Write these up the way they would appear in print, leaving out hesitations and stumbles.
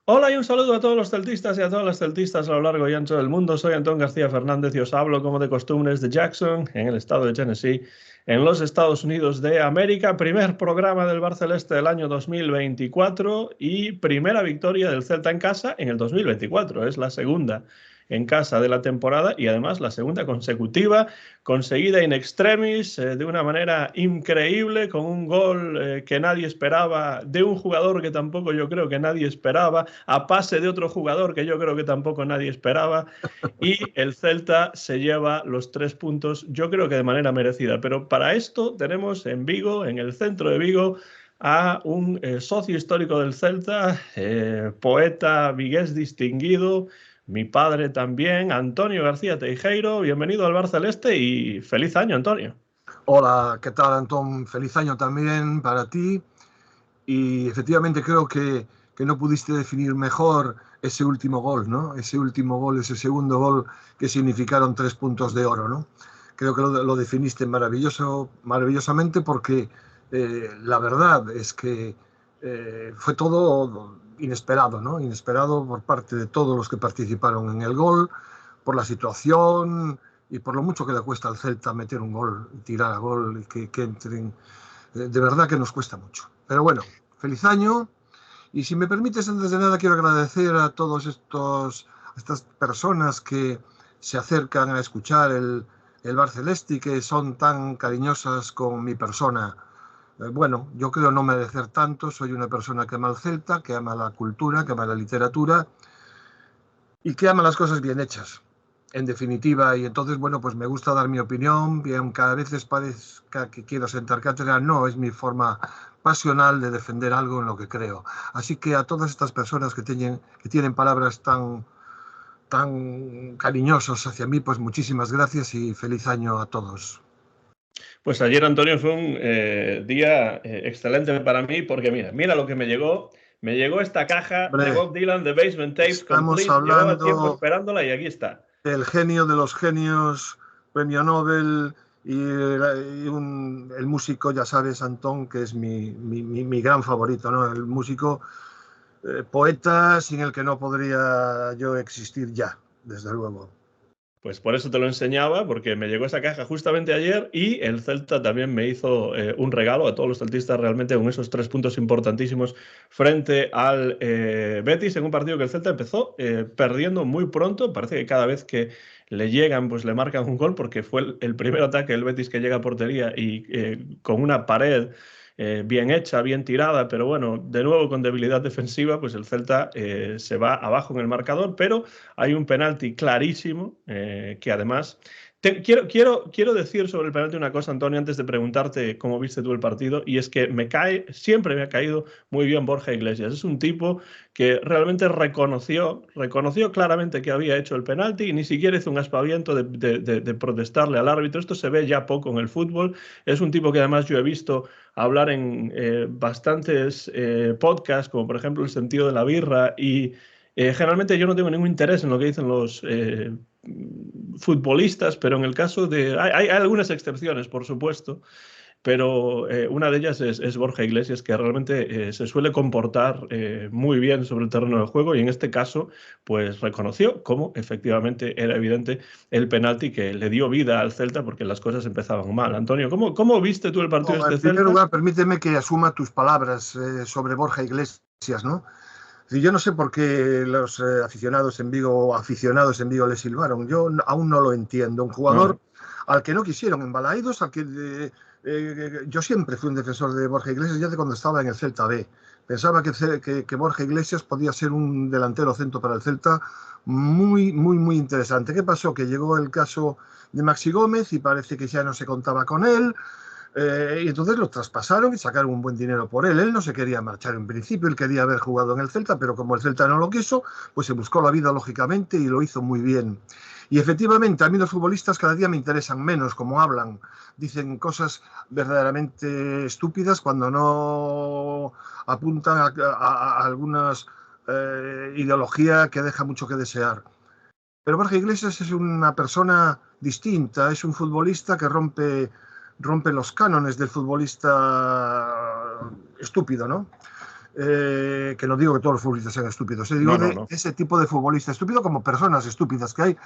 Hola y un saludo a todos los celtistas y a todas las celtistas a lo largo y ancho del mundo. Soy Antón García Fernández y os hablo como de costumbre desde Jackson, en el estado de Tennessee, en los Estados Unidos de América. Primer programa del Barceleste del año 2024 y primera victoria del Celta en casa en el 2024. Es la segunda en casa de la temporada y además la segunda consecutiva, conseguida in extremis, de una manera increíble, con un gol que nadie esperaba, de un jugador que tampoco yo creo que nadie esperaba, a pase de otro jugador que yo creo que tampoco nadie esperaba, y el Celta se lleva los 3 puntos, yo creo que de manera merecida. Pero para esto tenemos en Vigo, en el centro de Vigo, a un socio histórico del Celta, poeta vigués distinguido, mi padre también, Antonio García Teijeiro. Bienvenido al Bar Celeste y feliz año, Antonio. Hola, ¿qué tal, Antón? Feliz año también para ti. Y efectivamente creo que no pudiste definir mejor ese último gol, ¿no? Ese último gol, ese segundo gol que significaron 3 puntos de oro, ¿no? Creo que lo definiste maravillosamente porque la verdad es que fue todo inesperado, ¿no? Inesperado por parte de todos los que participaron en el gol, por la situación y por lo mucho que le cuesta al Celta meter un gol, tirar a gol y que entren. De verdad que nos cuesta mucho. Pero bueno, feliz año. Y si me permites, antes de nada, quiero agradecer a estas personas que se acercan a escuchar el Bar Celeste y que son tan cariñosas con mi persona. Bueno, yo creo no merecer tanto. Soy una persona que ama el Celta, que ama la cultura, que ama la literatura y que ama las cosas bien hechas, en definitiva. Y entonces, bueno, pues me gusta dar mi opinión, bien que a veces parezca que quiero sentar cátedra, no, es mi forma pasional de defender algo en lo que creo. Así que a todas estas personas que tienen palabras tan cariñosas hacia mí, pues muchísimas gracias y feliz año a todos. Pues ayer, Antonio, fue un día excelente para mí porque mira lo que me llegó. Me llegó esta caja de Hombre, Bob Dylan, The Basement Tapes estamos Complete. Llevaba tiempo hablando esperándola y aquí está. del genio de los genios, premio Nobel el músico, ya sabes, Antón, que es mi gran favorito, ¿no? El músico, poeta sin el que no podría yo existir ya, desde luego. Pues por eso te lo enseñaba, porque me llegó esa caja justamente ayer y el Celta también me hizo un regalo a todos los celtistas realmente con esos 3 puntos importantísimos frente al Betis en un partido que el Celta empezó perdiendo muy pronto. Parece que cada vez que le llegan, pues le marcan un gol porque fue el primer ataque del Betis que llega a portería y con una pared bien hecha, bien tirada, pero bueno, de nuevo con debilidad defensiva, pues el Celta se va abajo en el marcador, pero hay un penalti clarísimo que además... Quiero decir sobre el penalti una cosa, Antonio, antes de preguntarte cómo viste tú el partido, y es que siempre me ha caído muy bien Borja Iglesias. Es un tipo que realmente reconoció claramente que había hecho el penalti y ni siquiera hizo un aspaviento de protestarle al árbitro. Esto se ve ya poco en el fútbol. Es un tipo que además yo he visto hablar en bastantes podcasts, como por ejemplo El sentido de la birra, y generalmente yo no tengo ningún interés en lo que dicen los futbolistas, pero en el caso de... Hay algunas excepciones, por supuesto, pero una de ellas es Borja Iglesias, que realmente se suele comportar muy bien sobre el terreno del juego y en este caso pues reconoció cómo efectivamente era evidente el penalti que le dio vida al Celta porque las cosas empezaban mal. Antonio, ¿cómo viste tú el partido de este En primer Celta? lugar, permíteme que asuma tus palabras sobre Borja Iglesias, ¿no? Yo no sé por qué los aficionados en Vigo le silbaron. Yo aún no lo entiendo. Un jugador al que no quisieron en Balaídos, yo siempre fui un defensor de Borja Iglesias ya de cuando estaba en el Celta B. Pensaba que Borja Iglesias podía ser un delantero centro para el Celta muy, muy, muy interesante. ¿Qué pasó? Que llegó el caso de Maxi Gómez y parece que ya no se contaba con él. Y entonces lo traspasaron y sacaron un buen dinero por él. Él no se quería marchar en principio, él quería haber jugado en el Celta, pero como el Celta no lo quiso, pues se buscó la vida lógicamente y lo hizo muy bien. Y efectivamente, a mí los futbolistas cada día me interesan menos cómo hablan. Dicen cosas verdaderamente estúpidas cuando no apuntan a algunas ideología que deja mucho que desear. Pero Borja Iglesias es una persona distinta, es un futbolista que rompe los cánones del futbolista estúpido, ¿no? que no digo que todos los futbolistas sean estúpidos, digo No. ese tipo de futbolista estúpido como personas estúpidas que hay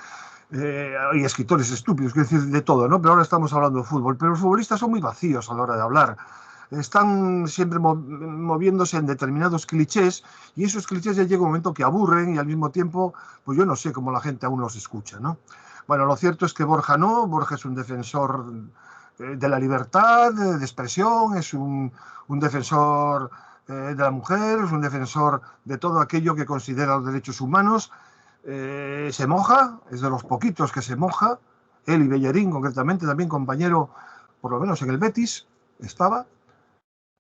escritores estúpidos, quiero decir, de todo, ¿no? Pero ahora estamos hablando de fútbol, pero los futbolistas son muy vacíos a la hora de hablar. Están siempre moviéndose en determinados clichés y esos clichés ya llega un momento que aburren y al mismo tiempo, pues yo no sé cómo la gente aún los escucha, ¿no? Bueno, lo cierto es que Borja no, Borja es un defensor de la libertad, de expresión, es un defensor de la mujer, es un defensor de todo aquello que considera los derechos humanos. Se moja, es de los poquitos que se moja, él y Bellerín concretamente, también compañero, por lo menos en el Betis, estaba,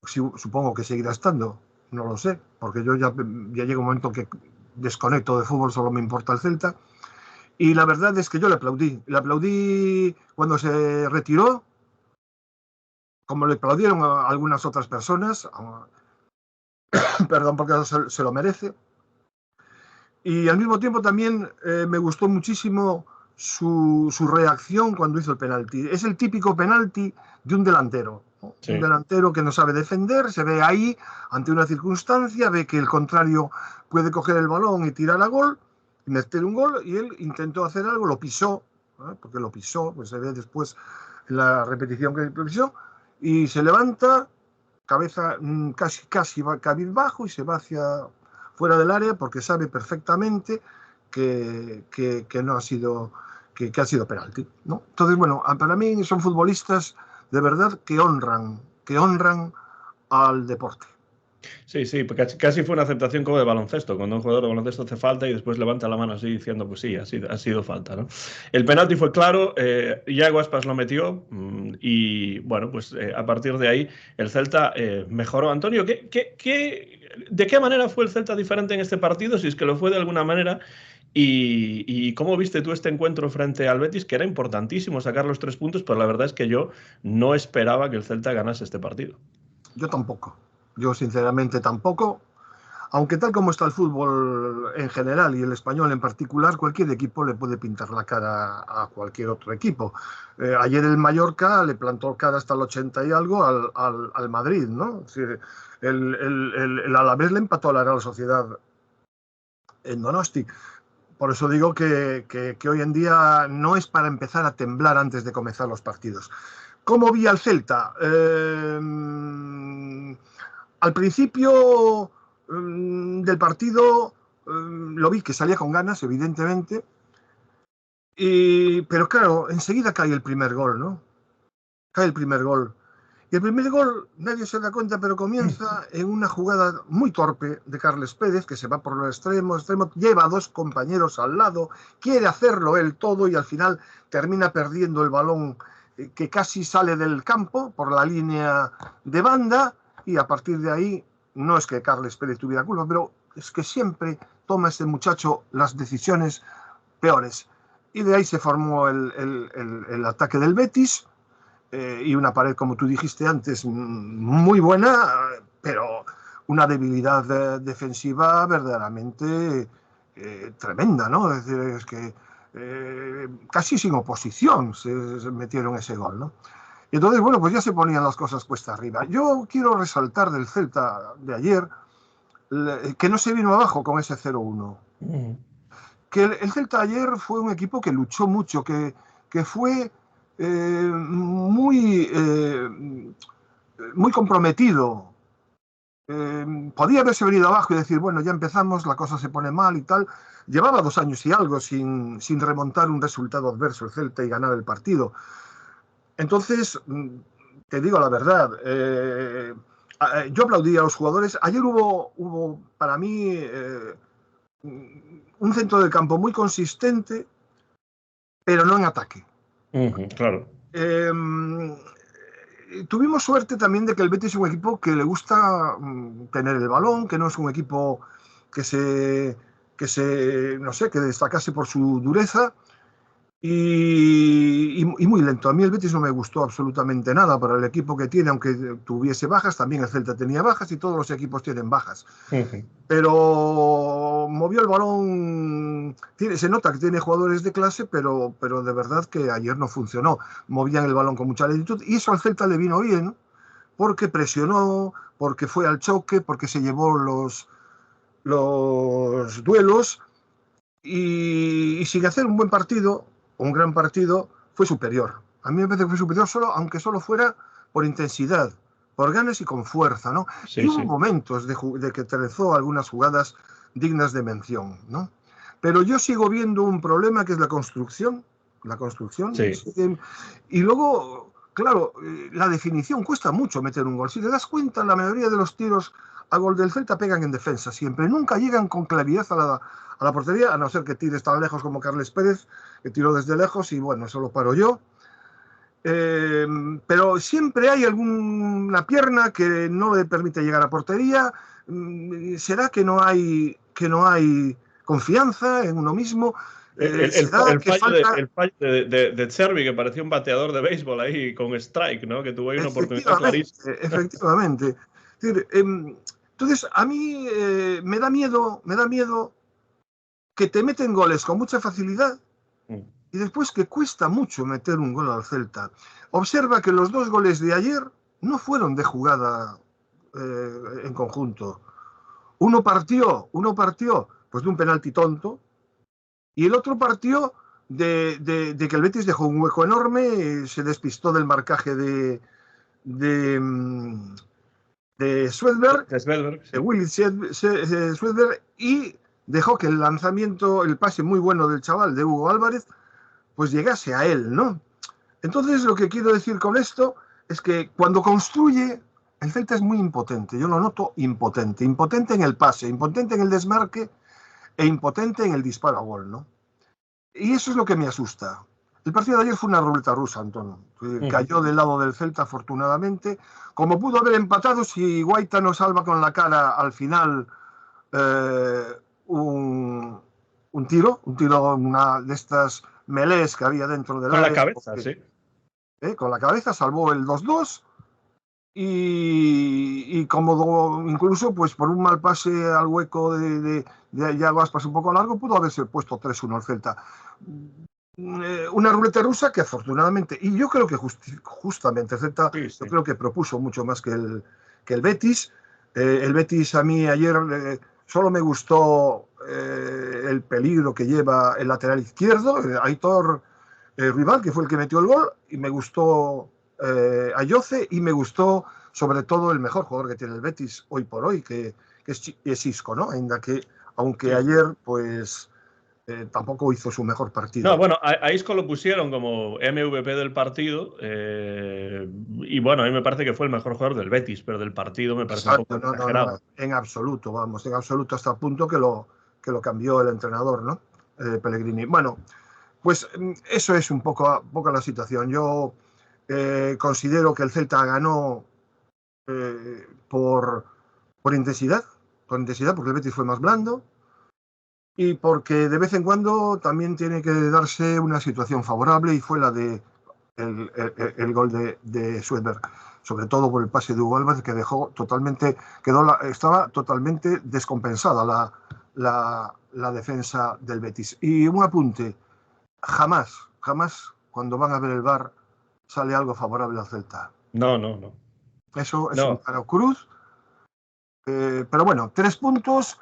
supongo que seguirá estando, no lo sé, porque yo ya llega un momento que desconecto de fútbol, solo me importa el Celta, y la verdad es que yo le aplaudí cuando se retiró, como le aplaudieron a algunas otras personas, perdón, porque se lo merece. Y al mismo tiempo también me gustó muchísimo su reacción cuando hizo el penalti. Es el típico penalti de un delantero, ¿no? Sí. Un delantero que no sabe defender, se ve ahí ante una circunstancia, ve que el contrario puede coger el balón y tirar a gol, y meter un gol, y él intentó hacer algo, lo pisó, ¿no? Porque lo pisó, pues se ve después en la repetición que lo pisó, y se levanta, cabeza casi cabizbajo, y se va hacia fuera del área porque sabe perfectamente que no ha sido que ha sido penalti, ¿no? Entonces, bueno, para mí son futbolistas de verdad que honran al deporte. Sí, porque casi fue una aceptación como de baloncesto, cuando un jugador de baloncesto hace falta y después levanta la mano así diciendo, pues sí, ha sido falta, ¿no? El penalti fue claro, Iago Aspas lo metió y bueno, pues a partir de ahí el Celta mejoró. Antonio, ¿de qué manera fue el Celta diferente en este partido? Si es que lo fue de alguna manera. ¿Y cómo viste tú este encuentro frente al Betis? Que era importantísimo sacar los 3 puntos, pero la verdad es que yo no esperaba que el Celta ganase este partido. Yo tampoco. Yo sinceramente tampoco. Aunque tal como está el fútbol en general y el español en particular, cualquier equipo le puede pintar la cara a cualquier otro equipo. Ayer el Mallorca le plantó cara hasta el 80 y algo al Madrid, ¿no? Es decir, el Alavés le empató a la Real Sociedad en Donosti. Por eso digo que hoy en día no es para empezar a temblar antes de comenzar los partidos. ¿Cómo vi al Celta? Al principio del partido lo vi que salía con ganas, evidentemente, pero claro, enseguida cae el primer gol, ¿no? Cae el primer gol. Y el primer gol, nadie se da cuenta, pero comienza en una jugada muy torpe de Carles Pérez, que se va por el extremo, lleva a 2 compañeros al lado, quiere hacerlo él todo y al final termina perdiendo el balón que casi sale del campo por la línea de banda, y a partir de ahí, no es que Carles Pérez tuviera culpa, pero es que siempre toma este muchacho las decisiones peores. Y de ahí se formó el ataque del Betis, y una pared, como tú dijiste antes, muy buena, pero una debilidad defensiva verdaderamente tremenda, ¿no? Es decir, es que casi sin oposición se metieron ese gol, ¿no? Y entonces, bueno, pues ya se ponían las cosas cuesta arriba. Yo quiero resaltar del Celta de ayer que no se vino abajo con ese 0-1. Que el Celta ayer fue un equipo que luchó mucho, que fue muy comprometido. Podía haberse venido abajo y decir, bueno, ya empezamos, la cosa se pone mal y tal. Llevaba 2 años y algo sin remontar un resultado adverso el Celta y ganar el partido. Entonces, te digo la verdad, yo aplaudí a los jugadores. Ayer hubo para mí un centro del campo muy consistente, pero no en ataque. Claro. Tuvimos suerte también de que el Betis es un equipo que le gusta tener el balón, que no es un equipo que no sé, que destacase por su dureza y muy lento. A mí el Betis no me gustó absolutamente nada para el equipo que tiene, aunque tuviese bajas, también el Celta tenía bajas y todos los equipos tienen bajas. Pero movió el balón, se nota que tiene jugadores de clase, pero de verdad que ayer no funcionó. Movían el balón con mucha lentitud y eso al Celta le vino bien, porque presionó, porque fue al choque, porque se llevó los duelos y sin hacer un buen partido, un gran partido, fue superior. A mí me parece que fue superior, aunque solo fuera por intensidad, por ganas y con fuerza, ¿no? Sí, y hubo sí. momentos de que realizó algunas jugadas dignas de mención, ¿no? Pero yo sigo viendo un problema que es la construcción. Sí. Y luego, claro, la definición cuesta mucho meter un gol. Si te das cuenta, la mayoría de los tiros a gol del Celta pegan en defensa siempre. Nunca llegan con claridad a la portería, a no ser que tires tan lejos como Carles Pérez, que tiró desde lejos y bueno, eso lo paro yo. Pero siempre hay alguna pierna que no le permite llegar a portería. ¿Será que no hay confianza en uno mismo? ¿Será que falta? El fallo de Chervi, que parecía un bateador de béisbol ahí con strike, ¿no? Que tuvo ahí una oportunidad clarísima. Efectivamente. Es decir, entonces, a mí me da miedo que te meten goles con mucha facilidad y después que cuesta mucho meter un gol al Celta. Observa que los 2 goles de ayer no fueron de jugada en conjunto. Uno partió pues de un penalti tonto y el otro partió de que el Betis dejó un hueco enorme, se despistó del marcaje de Swedberg, Sí. de Willy Swedberg, y dejó que el lanzamiento, el pase muy bueno del chaval de Hugo Álvarez, pues llegase a él, ¿no? Entonces, lo que quiero decir con esto es que cuando construye, el Celta es muy impotente. Yo lo noto impotente. Impotente en el pase, impotente en el desmarque e impotente en el disparo a gol, ¿no? Y eso es lo que me asusta. El partido de ayer fue una ruleta rusa, Antonio. Cayó del lado del Celta, afortunadamente. Como pudo haber empatado si Guaita no salva con la cara al final un tiro, una de estas melés que había dentro del Con la área. cabeza, sí. Con la cabeza salvó el 2-2 y como incluso pues por un mal pase al hueco de Yago Aspas un poco largo pudo haberse puesto 3-1 al Celta. Una ruleta rusa que afortunadamente, y yo creo que justamente el Celta, Sí. yo creo que propuso mucho más que el Betis. El Betis a mí ayer solo me gustó el peligro que lleva el lateral izquierdo, Aitor Rival, que fue el que metió el gol, y me gustó Ayoce, y me gustó sobre todo el mejor jugador que tiene el Betis hoy por hoy, que es Isco, ¿no? Aunque ayer pues tampoco hizo su mejor partido. No, bueno, a Isco lo pusieron como MVP del partido y bueno, a mí me parece que fue el mejor jugador del Betis, pero del partido me parece un poco exagerado. No, en absoluto, vamos, en absoluto, hasta el punto que lo cambió el entrenador, ¿no? Pellegrini. Bueno, pues eso es un poco la situación. Yo considero que el Celta ganó por intensidad, porque el Betis fue más blando y porque de vez en cuando también tiene que darse una situación favorable y fue la de el gol de Swedberg, sobre todo por el pase de Hugo Álvarez, que estaba totalmente descompensada la defensa del Betis. Y un apunte, jamás cuando van a ver el VAR sale algo favorable al Celta. No. Eso es un claro cruz. Pero bueno, 3 puntos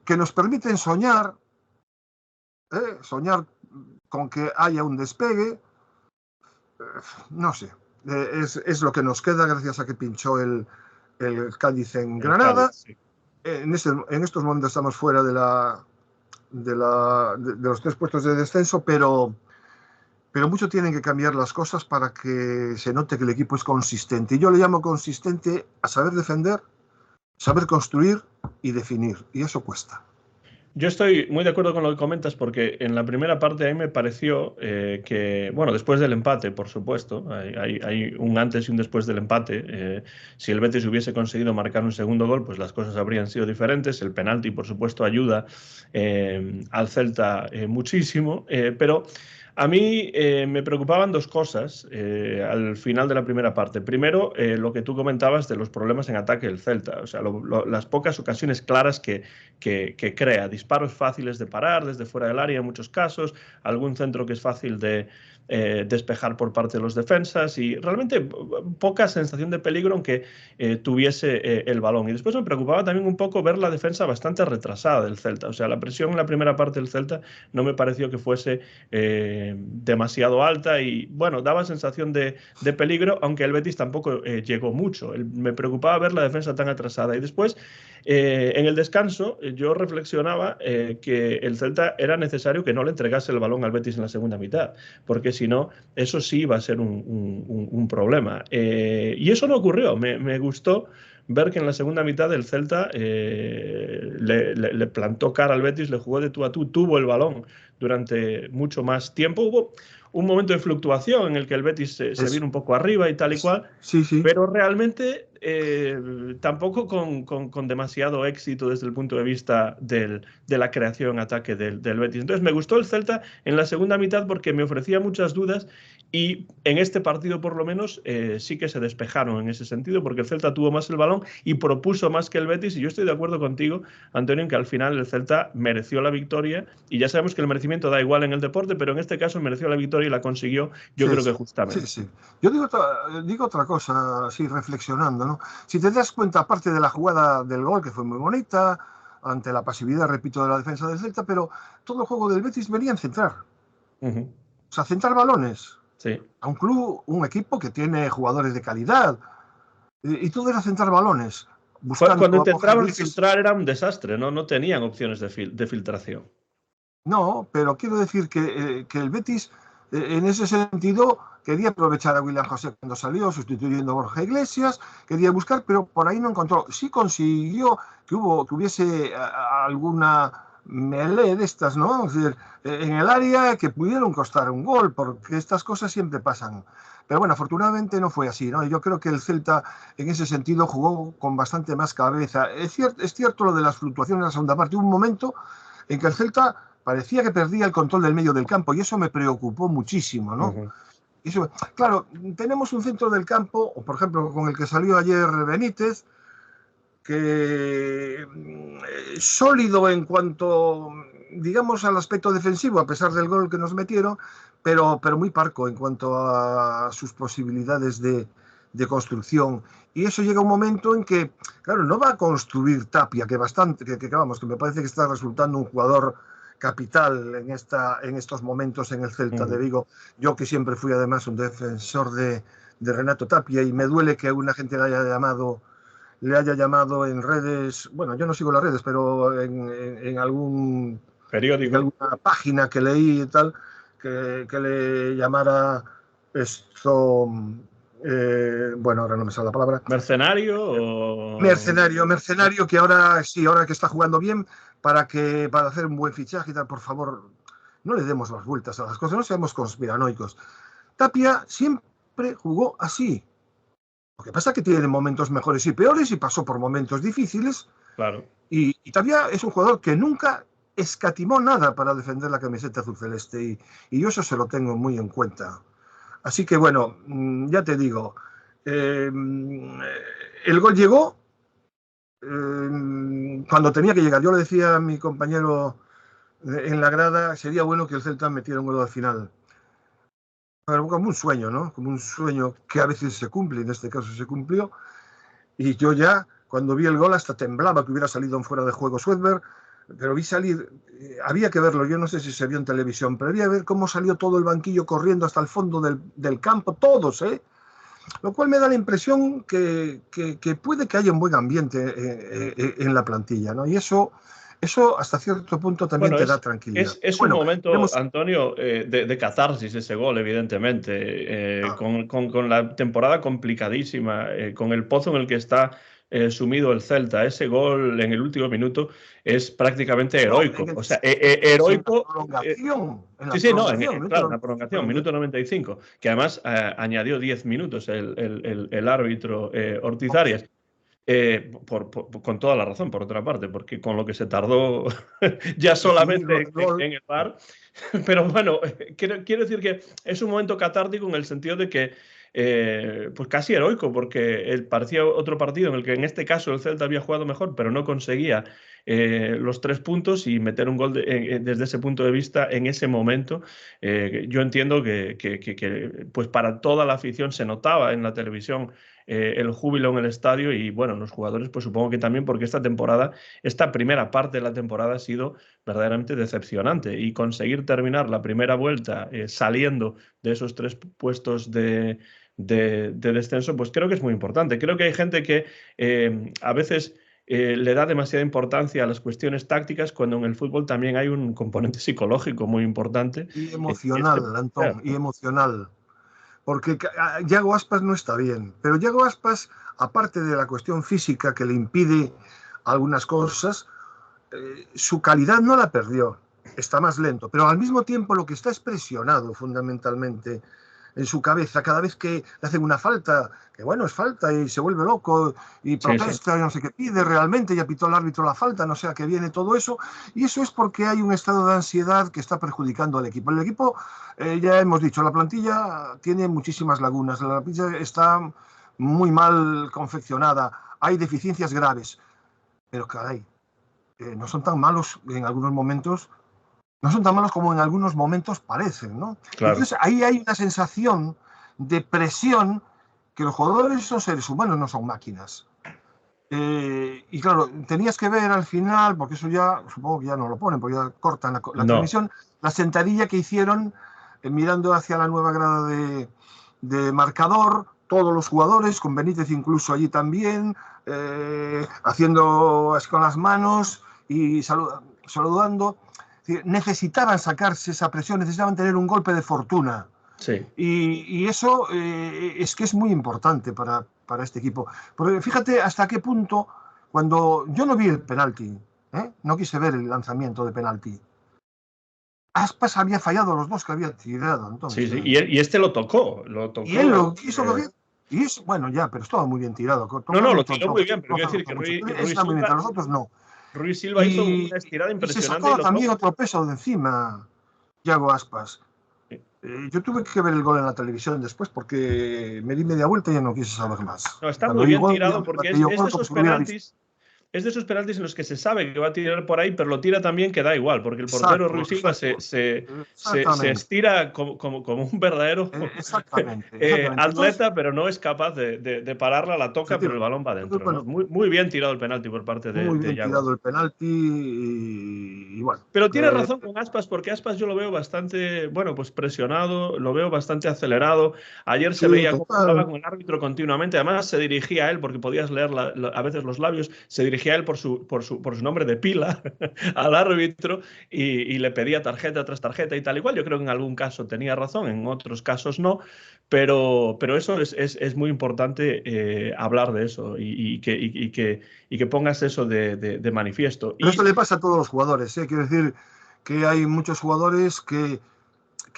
que nos permiten soñar con que haya un despegue. No sé, es lo que nos queda gracias a que pinchó el Cádiz en Granada. Cádiz, sí. En estos momentos estamos fuera de los 3 puestos de descenso, pero mucho tienen que cambiar las cosas para que se note que el equipo es consistente. Y yo le llamo consistente a saber defender, saber construir y definir, y eso cuesta. Yo estoy muy de acuerdo con lo que comentas porque en la primera parte a mí me pareció que, bueno, después del empate, por supuesto, hay un antes y un después del empate. Si el Betis hubiese conseguido marcar un segundo gol, pues las cosas habrían sido diferentes. El penalti, por supuesto, ayuda al Celta muchísimo, pero A mí me preocupaban dos cosas al final de la primera parte. Primero, lo que tú comentabas de los problemas en ataque del Celta. O sea, las pocas ocasiones claras que crea. Disparos fáciles de parar desde fuera del área en muchos casos. Algún centro que es fácil de despejar por parte de los defensas. Y realmente poca sensación de peligro aunque tuviese el balón. Y después me preocupaba también un poco ver la defensa bastante retrasada del Celta. O sea, la presión en la primera parte del Celta no me pareció que fuese demasiado alta y bueno, daba sensación de peligro, aunque el Betis tampoco llegó mucho. Me preocupaba ver la defensa tan atrasada. Y después, en el descanso, yo reflexionaba que el Celta era necesario que no le entregase el balón al Betis en la segunda mitad, porque si no, eso sí iba a ser un problema. Y eso no ocurrió. Me gustó ver que en la segunda mitad el Celta le plantó cara al Betis, le jugó de tú a tú, tuvo el balón durante mucho más tiempo. Hubo un momento de fluctuación en el que el Betis se vino un poco arriba y tal y cual, Sí, sí. pero realmente tampoco con demasiado éxito desde el punto de vista de la creación ataque del Betis. Entonces me gustó el Celta en la segunda mitad porque me ofrecía muchas dudas y en este partido por lo menos sí que se despejaron en ese sentido porque el Celta tuvo más el balón y propuso más que el Betis y yo estoy de acuerdo contigo, Antonio, en que al final el Celta mereció la victoria y ya sabemos que el merecimiento da igual en el deporte, pero en este caso mereció la victoria y la consiguió yo creo que justamente. Sí, sí. Yo digo otra cosa, así reflexionando, ¿no? Si te das cuenta, aparte de la jugada del gol, que fue muy bonita, ante la pasividad, repito, de la defensa del Celta, pero todo el juego del Betis venía en centrar. O sea, centrar balones. Sí. A un club, un equipo que tiene jugadores de calidad. Y todo era centrar balones. Cuando intentaban filtrar era un desastre, ¿no? No tenían opciones de filtración. No, pero quiero decir que el Betis, en ese sentido, quería aprovechar a William José cuando salió, sustituyendo a Borja Iglesias, quería buscar, pero por ahí no encontró. Sí consiguió que hubiese alguna melee de estas, ¿no? Es decir, en el área que pudieron costar un gol, porque estas cosas siempre pasan. Pero bueno, afortunadamente no fue así, ¿no? Yo creo que el Celta, en ese sentido, jugó con bastante más cabeza. Es cierto lo de las fluctuaciones en la segunda parte. Hubo un momento en que el Celta parecía que perdía el control del medio del campo y eso me preocupó muchísimo, ¿no? Eso, claro, tenemos un centro del campo, por ejemplo, con el que salió ayer Benítez, que sólido en cuanto, digamos, al aspecto defensivo, a pesar del gol que nos metieron, pero muy parco en cuanto a sus posibilidades de construcción. Y eso llega un momento en que, claro, no va a construir Tapia, que vamos, que me parece que está resultando un jugador capital en estos momentos en el Celta de Vigo. Yo que siempre fui además un defensor de Renato Tapia y me duele que una gente le haya llamado en redes, bueno, yo no sigo las redes, pero en algún periódico, en alguna página que leí y tal, que le llamara esto, bueno, ahora no me sale la palabra. ¿Mercenario o...? Mercenario, que ahora sí, ahora que está jugando bien, para hacer un buen fichaje y tal, por favor, no le demos las vueltas a las cosas, no seamos conspiranoicos. Tapia siempre jugó así. Lo que pasa es que tiene momentos mejores y peores y pasó por momentos difíciles. Claro. Y Tapia es un jugador que nunca escatimó nada para defender la camiseta azul celeste y yo eso se lo tengo muy en cuenta. Así que bueno, ya te digo, el gol llegó cuando tenía que llegar. Yo le decía a mi compañero en la grada, sería bueno que el Celta metiera un gol al final. Como un sueño, ¿no? Como un sueño que a veces se cumple, en este caso se cumplió. Y yo ya, cuando vi el gol, hasta temblaba que hubiera salido en fuera de juego Swedberg, pero vi salir, había que verlo, yo no sé si se vio en televisión, pero había que ver cómo salió todo el banquillo corriendo hasta el fondo del campo, todos, ¿eh? Lo cual me da la impresión que puede que haya un buen ambiente en la plantilla, ¿no? Y eso hasta cierto punto también te da tranquilidad. Es un momento, Antonio, de catarsis ese gol, evidentemente, con la temporada complicadísima, con el pozo en el que está sumido el Celta. Ese gol en el último minuto es prácticamente heroico. O sea, heroico. En la prolongación, minuto 95, que además añadió 10 minutos el árbitro Ortiz Arias. Con toda la razón, por otra parte, porque con lo que se tardó ya Decidir lo solamente del gol. en el VAR. Pero bueno, quiero decir que es un momento catártico en el sentido de que, pues casi heroico, porque parecía otro partido en el que en este caso el Celta había jugado mejor, pero no conseguía los 3 puntos y meter un gol desde ese punto de vista en ese momento. Yo entiendo que, pues para toda la afición se notaba en la televisión el júbilo en el estadio y bueno, los jugadores pues supongo que también porque esta temporada, esta primera parte de la temporada ha sido verdaderamente decepcionante y conseguir terminar la primera vuelta saliendo de esos 3 puestos de descenso, pues creo que es muy importante. Creo que hay gente que a veces le da demasiada importancia a las cuestiones tácticas cuando en el fútbol también hay un componente psicológico muy importante. Y Y este emocional, puede Antón, ser, y ¿no? emocional. Porque Yago Aspas no está bien, pero Yago Aspas, aparte de la cuestión física que le impide algunas cosas, su calidad no la perdió, está más lento, pero al mismo tiempo lo que está es presionado fundamentalmente en su cabeza cada vez que le hacen una falta, que bueno, es falta y se vuelve loco y Sí, sí. protesta y no sé qué pide realmente y apitó el árbitro la falta, no sé a qué viene todo eso, y eso es porque hay un estado de ansiedad que está perjudicando al equipo. El equipo, ya hemos dicho, la plantilla tiene muchísimas lagunas, la plantilla está muy mal confeccionada, hay deficiencias graves, pero caray, no son tan malos en algunos momentos, no son tan malos como en algunos momentos parecen, ¿no? Claro. Entonces ahí hay una sensación de presión que los jugadores son seres humanos, no son máquinas. Y claro, tenías que ver al final, porque eso ya, supongo que ya no lo ponen, porque ya cortan la No. transmisión, la sentadilla que hicieron mirando hacia la nueva grada de marcador, todos los jugadores, con Benítez incluso allí también, haciendo así con las manos y saludando. Necesitaban sacarse esa presión, necesitaban tener un golpe de fortuna. Sí. Y eso es que es muy importante para este equipo. Porque fíjate hasta qué punto, cuando yo no vi el penalti, no quise ver el lanzamiento de penalti, Aspas había fallado los dos que había tirado. Sí, Entonces, sí. Y este lo y él tocó. lo quiso coger. Y es, bueno, ya, pero estaba muy bien tirado. No, no, Tocarlo lo tiró muy bien, pero no quiero se decir nota que mucho. Rui Está muy bien, Silva, los otros no. Ruiz Silva hizo Y, una estirada y se impresionante y sacó lo también toca. otro peso de encima, Yago Aspas. Yo tuve que ver el gol en la televisión después porque me di media vuelta y ya no quise saber más. No, está Cuando muy vi bien gol, ya tirado me porque quedé yo es de corto, esos pues lo hubiera visto. penaltis. Es de esos penaltis en los que se sabe que va a tirar por ahí, pero lo tira también que da igual, porque el portero Exacto, Ruiz Silva exacto. se Exactamente. estira como un verdadero Exactamente, exactamente. Entonces, atleta, pero no es capaz de pararla, la toca, pero el efectivamente. balón va Entonces, adentro, ¿no? bueno, Muy bien tirado el penalti por parte muy de bien Yago. tirado el penalti y bueno. Pero tienes razón con Aspas, porque Aspas yo lo veo bastante, bueno, pues presionado, lo veo bastante acelerado. Ayer se Sí, veía cómo hablaba total. con el árbitro continuamente. Además, se dirigía a él, porque podías leer a veces los labios, se dirigía a él por su nombre de pila al árbitro y le pedía tarjeta tras tarjeta y tal igual. Yo creo que en algún caso tenía razón, en otros casos no. Pero eso es muy importante hablar de eso y que pongas eso de manifiesto. Pero esto Y le pasa a todos los jugadores, ¿eh? Quiero decir que hay muchos jugadores que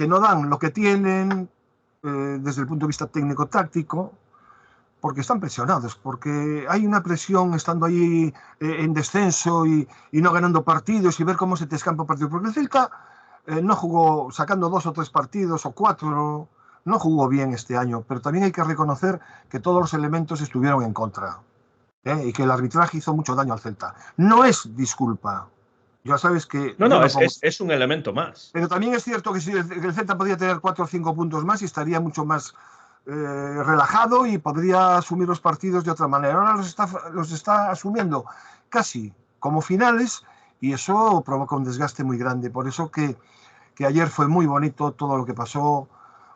no dan lo que tienen desde el punto de vista técnico-táctico, porque están presionados, porque hay una presión estando ahí en descenso y no ganando partidos y ver cómo se te escampa partido. Porque el Celta no jugó, sacando 2 o 3 partidos o 4, no jugó bien este año, pero también hay que reconocer que todos los elementos estuvieron en contra, y que el arbitraje hizo mucho daño al Celta. No es disculpa. Ya sabes que no, yo no, no es, pongo. es, es un elemento más. Pero también es cierto que si el Celta podía tener 4 o 5 puntos más y estaría mucho más relajado y podría asumir los partidos de otra manera. Ahora los está asumiendo casi como finales y eso provoca un desgaste muy grande. Por eso que ayer fue muy bonito todo lo que pasó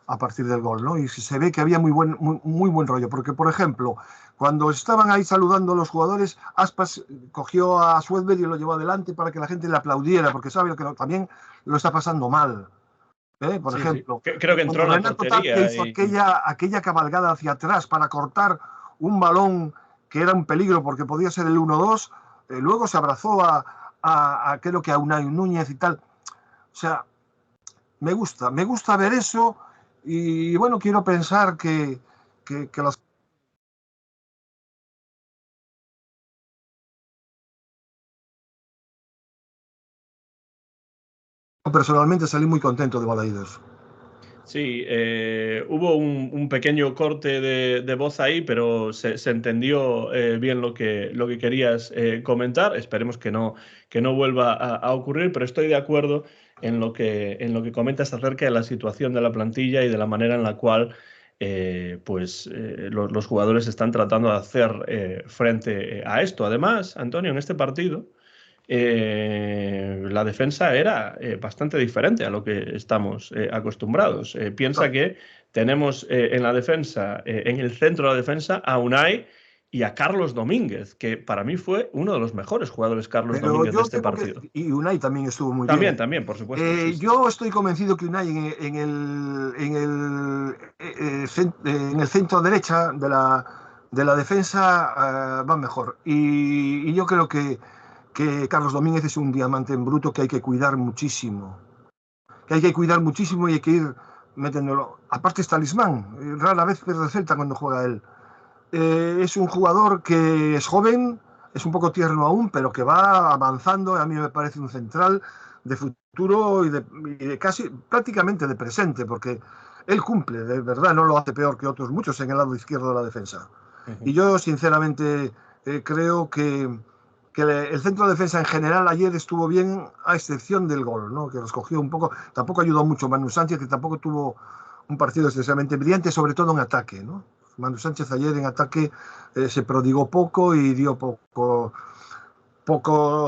a partir del gol, ¿no? Y se ve que había muy buen rollo, porque por ejemplo, cuando estaban ahí saludando los jugadores, Aspas cogió a Suedberg y lo llevó adelante para que la gente le aplaudiera, porque sabe que también lo está pasando mal. Por Sí, sí. ejemplo, Creo que entró cuando en la Renato Tapia portería hizo aquella cabalgada hacia atrás para cortar un balón que era un peligro porque podía ser el 1-2, luego se abrazó creo que a Unai Núñez y tal. O sea, me gusta ver eso y bueno, quiero pensar que las personalmente salí muy contento de Balaidos. Sí, hubo un pequeño corte de voz ahí, pero se entendió bien lo que querías comentar. Esperemos que no vuelva a ocurrir, pero estoy de acuerdo en lo que comentas acerca de la situación de la plantilla y de la manera en la cual los jugadores están tratando de hacer frente a esto. Además, Antonio, en este partido la defensa era bastante diferente a lo que estamos acostumbrados. Piensa que tenemos en la defensa, en el centro de la defensa, a Unai y a Carlos Domínguez, que para mí fue uno de los mejores jugadores, Carlos Pero Domínguez, de yo este tengo que... partido. Y Unai también estuvo muy bien. También, por supuesto, sí, sí. Yo estoy convencido que Unai en el centro derecha de la defensa va mejor. Y yo creo que Carlos Domínguez es un diamante en bruto que hay que cuidar muchísimo. Que hay que cuidar muchísimo y hay que ir metiéndolo. Aparte es talismán. Rara vez pierde el Celta cuando juega él. Es un jugador que es joven, es un poco tierno aún, pero que va avanzando. A mí me parece un central de futuro y de casi prácticamente de presente, porque él cumple, de verdad, no lo hace peor que otros muchos en el lado izquierdo de la defensa. Y yo, sinceramente, creo que el centro de defensa en general ayer estuvo bien, a excepción del gol, ¿no? Que los cogió un poco. Tampoco ayudó mucho Manu Sánchez, que tampoco tuvo un partido excesivamente brillante, sobre todo en ataque, ¿no? Manu Sánchez ayer en ataque se prodigó poco y dio poco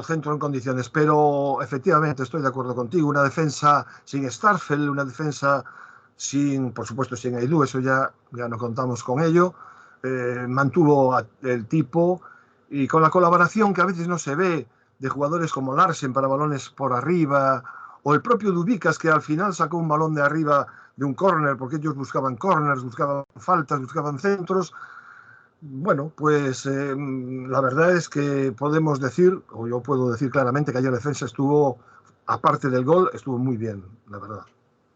centro en condiciones, pero efectivamente estoy de acuerdo contigo, una defensa sin Starfel, una defensa sin, por supuesto, sin Aidú, eso ya no contamos con ello, mantuvo el tipo y con la colaboración que a veces no se ve de jugadores como Larsen para balones por arriba, o el propio Dubicas que al final sacó un balón de arriba de un córner, porque ellos buscaban córners, buscaban faltas, buscaban centros. Bueno, pues la verdad es que podemos decir, o yo puedo decir claramente que ayer la defensa estuvo, aparte del gol, estuvo muy bien, la verdad.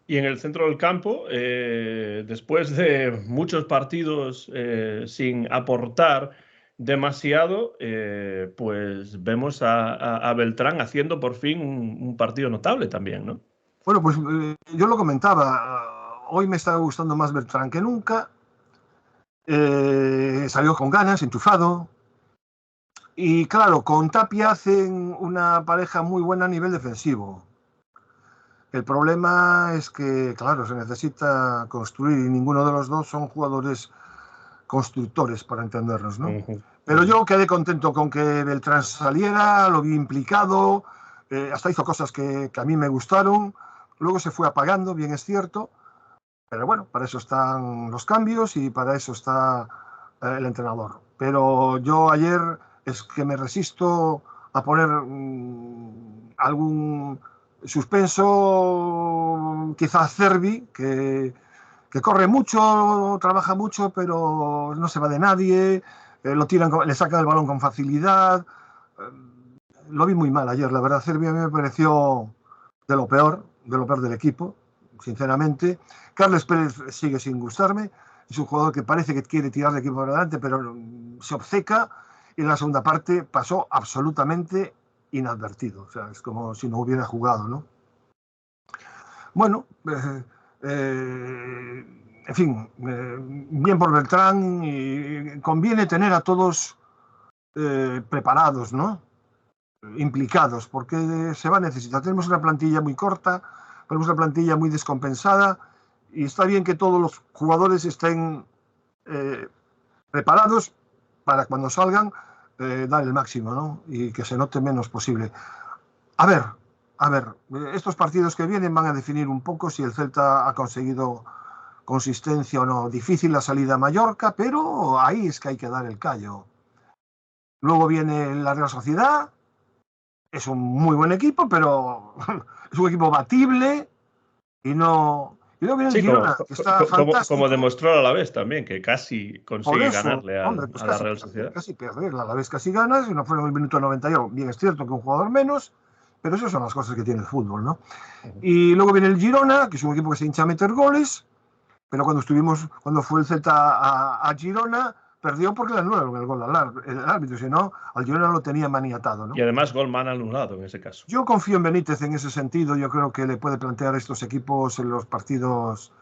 Y en el centro del campo, después de muchos partidos sin aportar demasiado, pues vemos a Beltrán haciendo por fin un partido notable también, ¿no? Bueno, pues yo lo comentaba, hoy me está gustando más Bertrand que nunca, salió con ganas, enchufado, y claro, con Tapia hacen una pareja muy buena a nivel defensivo. El problema es que, claro, se necesita construir y ninguno de los dos son jugadores constructores, para entendernos, ¿no? Pero yo quedé contento con que Beltrán saliera, lo vi implicado, hasta hizo cosas que a mí me gustaron, luego se fue apagando, bien es cierto, pero bueno, para eso están los cambios y para eso está el entrenador. Pero yo ayer es que me resisto a poner algún suspenso, quizás Cervi, que corre mucho, trabaja mucho, pero no se va de nadie, lo tiran, le sacan el balón con facilidad. Lo vi muy mal ayer, la verdad. Cervi a mí me pareció de lo peor del equipo, sinceramente. Carles Pérez sigue sin gustarme. Es un jugador que parece que quiere tirar el equipo para adelante, pero se obceca. Y en la segunda parte pasó absolutamente inadvertido. O sea, es como si no hubiera jugado, ¿no? Bueno, en fin, bien por Beltrán y conviene tener a todos preparados, ¿no? Implicados, porque se va a necesitar. Tenemos una plantilla muy corta, tenemos una plantilla muy descompensada y está bien que todos los jugadores estén preparados para cuando salgan dar el máximo, ¿no? Y que se note menos posible. A ver, estos partidos que vienen van a definir un poco si el Celta ha conseguido consistencia o no. Difícil la salida a Mallorca, pero ahí es que hay que dar el callo. Luego viene la Real Sociedad, es un muy buen equipo, pero es un equipo batible y no... Y luego viene el Sí, Girona, que está fantástico. como demostró a la vez también, que casi Por consigue eso, ganarle hombre, pues a la Real Sociedad. casi perderla. A la vez casi ganas, y no fue en el minuto 91. Bien, es cierto que un jugador menos, pero esas son las cosas que tiene el fútbol, ¿no? Y luego viene el Girona, que es un equipo que se hincha a meter goles, pero cuando fue el Celta a Girona, perdió porque le anularon el gol el árbitro, si no, al Girona lo tenía maniatado, ¿no? Y además gol mal anulado en ese caso. Yo confío en Benítez en ese sentido. Yo creo que le puede plantear estos equipos en los partidos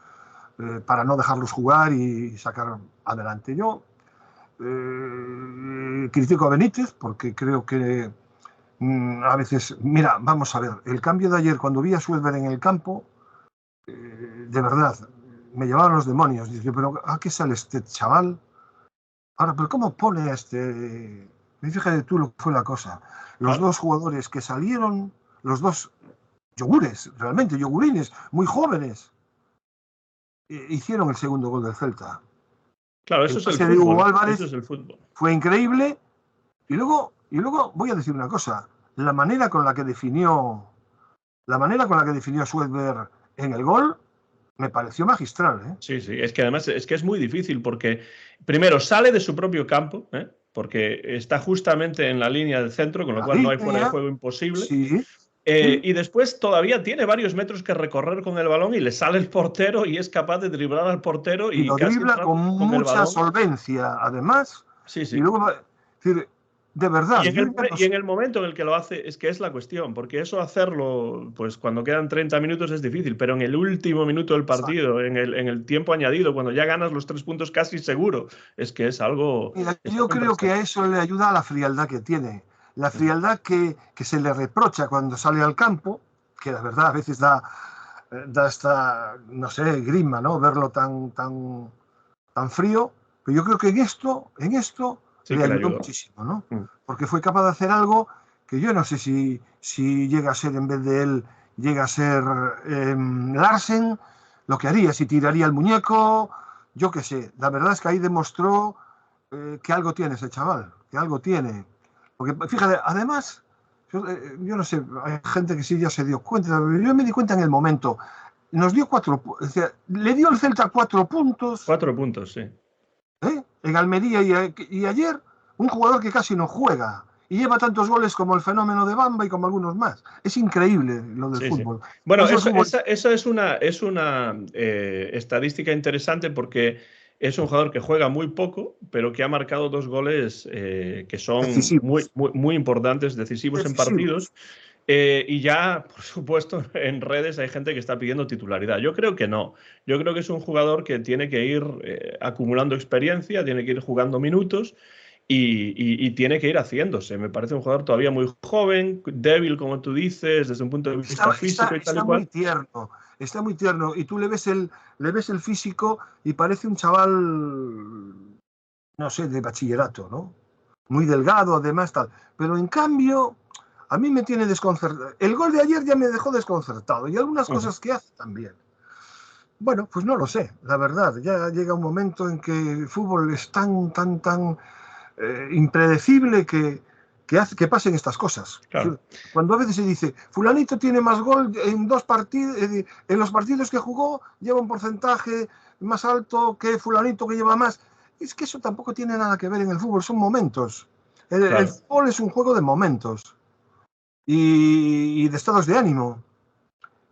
para no dejarlos jugar y sacar adelante. Yo critico a Benítez porque creo que a veces, mira, vamos a ver, el cambio de ayer cuando vi a Suedberg en el campo, de verdad, me llevaban los demonios. Dice, pero ¿a qué sale este chaval? Ahora, pero ¿cómo pone a este? Fíjate tú lo que fue la cosa. Los dos jugadores que salieron, los dos yogures, realmente yogurines, muy jóvenes, hicieron el segundo gol del Celta. Claro, eso es el fútbol. Álvarez Eso es el fútbol. Fue increíble. Y luego voy a decir una cosa. La manera con la que definió Suedberg en el gol me pareció magistral, ¿eh? Sí, sí. Es que además es muy difícil porque primero sale de su propio campo, porque está justamente en la línea del centro, con lo cual no hay fuera de juego imposible. Sí. Y después todavía tiene varios metros que recorrer con el balón y le sale el portero y es capaz de driblar al portero y lo casi dribla con mucha solvencia, además. Sí, sí. Y luego, de verdad. Y en el momento en el que lo hace es que es la cuestión, porque eso hacerlo, pues cuando quedan 30 minutos es difícil, pero en el último minuto del partido, en el tiempo añadido, cuando ya ganas los 3 puntos casi seguro, es que es algo... Mira, yo creo que a eso le ayuda la frialdad que tiene. La frialdad que se le reprocha cuando sale al campo, que la verdad a veces da hasta, no sé, grima, ¿no? Verlo tan frío. Pero yo creo que en esto sí le ayudó muchísimo, ¿no? Porque fue capaz de hacer algo que yo no sé si llega a ser, en vez de él, llega a ser Larsen, lo que haría, si tiraría el muñeco, yo qué sé. La verdad es que ahí demostró que algo tiene ese chaval, que algo tiene. Porque fíjate, además, yo no sé, hay gente que sí ya se dio cuenta, yo me di cuenta en el momento, nos dio 4, o sea, le dio el Celta 4 puntos. 4 puntos, sí. En Almería y ayer, un jugador que casi no juega y lleva tantos goles como el fenómeno de Bamba y como algunos más. Es increíble lo del fútbol. Sí. Bueno, eso es una estadística interesante porque es un jugador que juega muy poco, pero que ha marcado 2 goles que son muy importantes, decisivos en partidos. Y ya, por supuesto, en redes hay gente que está pidiendo titularidad. Yo creo que no. Yo creo que es un jugador que tiene que ir acumulando experiencia, tiene que ir jugando minutos y tiene que ir haciéndose. Me parece un jugador todavía muy joven, débil, como tú dices, desde un punto de vista físico y tal y cual. Está muy tierno. Y tú le ves el físico y parece un chaval, no sé, de bachillerato, ¿no? Muy delgado, además, tal. Pero en cambio... A mí me tiene desconcertado. El gol de ayer ya me dejó desconcertado y algunas cosas que hace también. Bueno, pues no lo sé, la verdad. Ya llega un momento en que el fútbol es tan impredecible que hace que pasen estas cosas. Claro. Cuando a veces se dice, fulanito tiene más gol en 2 partidos, en los partidos que jugó lleva un porcentaje más alto que fulanito que lleva más. Es que eso tampoco tiene nada que ver en el fútbol, son momentos. El fútbol es un juego de momentos. Y de estados de ánimo.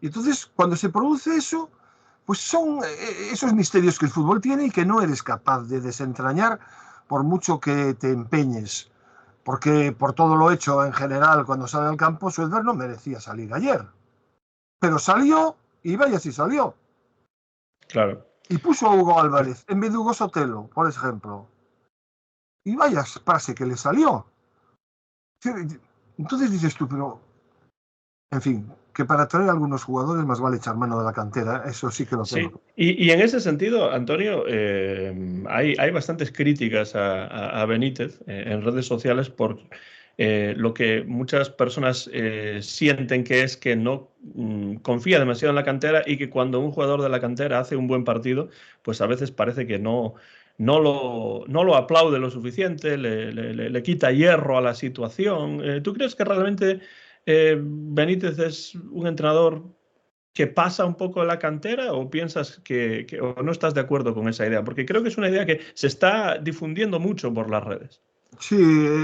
Y entonces, cuando se produce eso, pues son esos misterios que el fútbol tiene y que no eres capaz de desentrañar por mucho que te empeñes. Porque por todo lo hecho en general, cuando sale al campo, Suedberg no merecía salir ayer. Pero salió, y vaya si salió. Claro. Y puso a Hugo Álvarez en vez de Hugo Sotelo, por ejemplo. Y vaya pase que le salió. Entonces dices tú, pero, en fin, que para traer a algunos jugadores más vale echar mano de la cantera, eso sí que lo tengo. Sí, y en ese sentido, Antonio, hay bastantes críticas a Benítez en redes sociales por lo que muchas personas sienten que es que no confía demasiado en la cantera y que cuando un jugador de la cantera hace un buen partido, pues a veces parece que no lo aplaude lo suficiente, le quita hierro a la situación. ¿Tú crees que realmente Benítez es un entrenador que pasa un poco de la cantera o piensas o no estás de acuerdo con esa idea? Porque creo que es una idea que se está difundiendo mucho por las redes. Sí,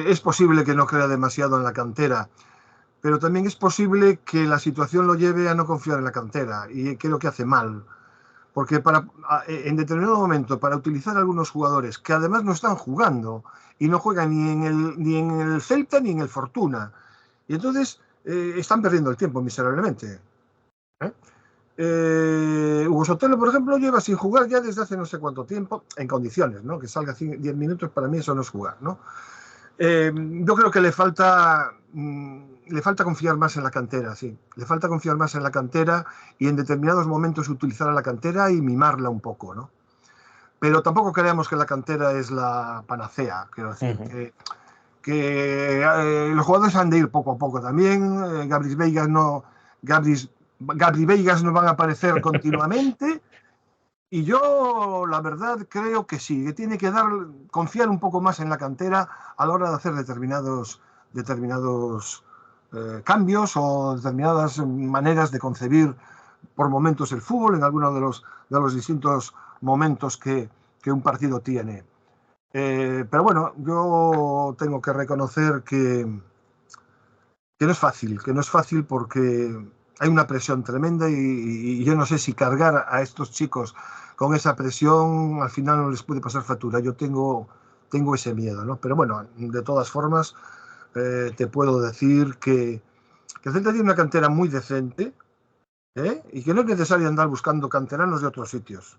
es posible que no crea demasiado en la cantera, pero también es posible que la situación lo lleve a no confiar en la cantera y creo que hace mal. Porque en determinado momento, para utilizar a algunos jugadores que además no están jugando y no juegan ni en el Celta ni en el Fortuna, y entonces están perdiendo el tiempo miserablemente. Hugo Sotelo, por ejemplo, lleva sin jugar ya desde hace no sé cuánto tiempo, en condiciones, ¿no? Que salga 10 minutos, para mí eso no es jugar, ¿no? Yo creo que le falta confiar más en la cantera, sí. Le falta confiar más en la cantera y en determinados momentos utilizar a la cantera y mimarla un poco, ¿no? Pero tampoco creemos que la cantera es la panacea, quiero decir, que los jugadores han de ir poco a poco también. Gabri Veigas no van a aparecer continuamente. Y yo, la verdad, creo que sí, que tiene que confiar un poco más en la cantera a la hora de hacer determinados cambios o determinadas maneras de concebir por momentos el fútbol en algunos de los distintos momentos que un partido tiene. Pero bueno, yo tengo que reconocer que no es fácil porque hay una presión tremenda y yo no sé si cargar a estos chicos con esa presión al final no les puede pasar factura. Yo tengo ese miedo, ¿no? Pero bueno, de todas formas, te puedo decir que el Celta tiene una cantera muy decente, y que no es necesario andar buscando canteranos de otros sitios.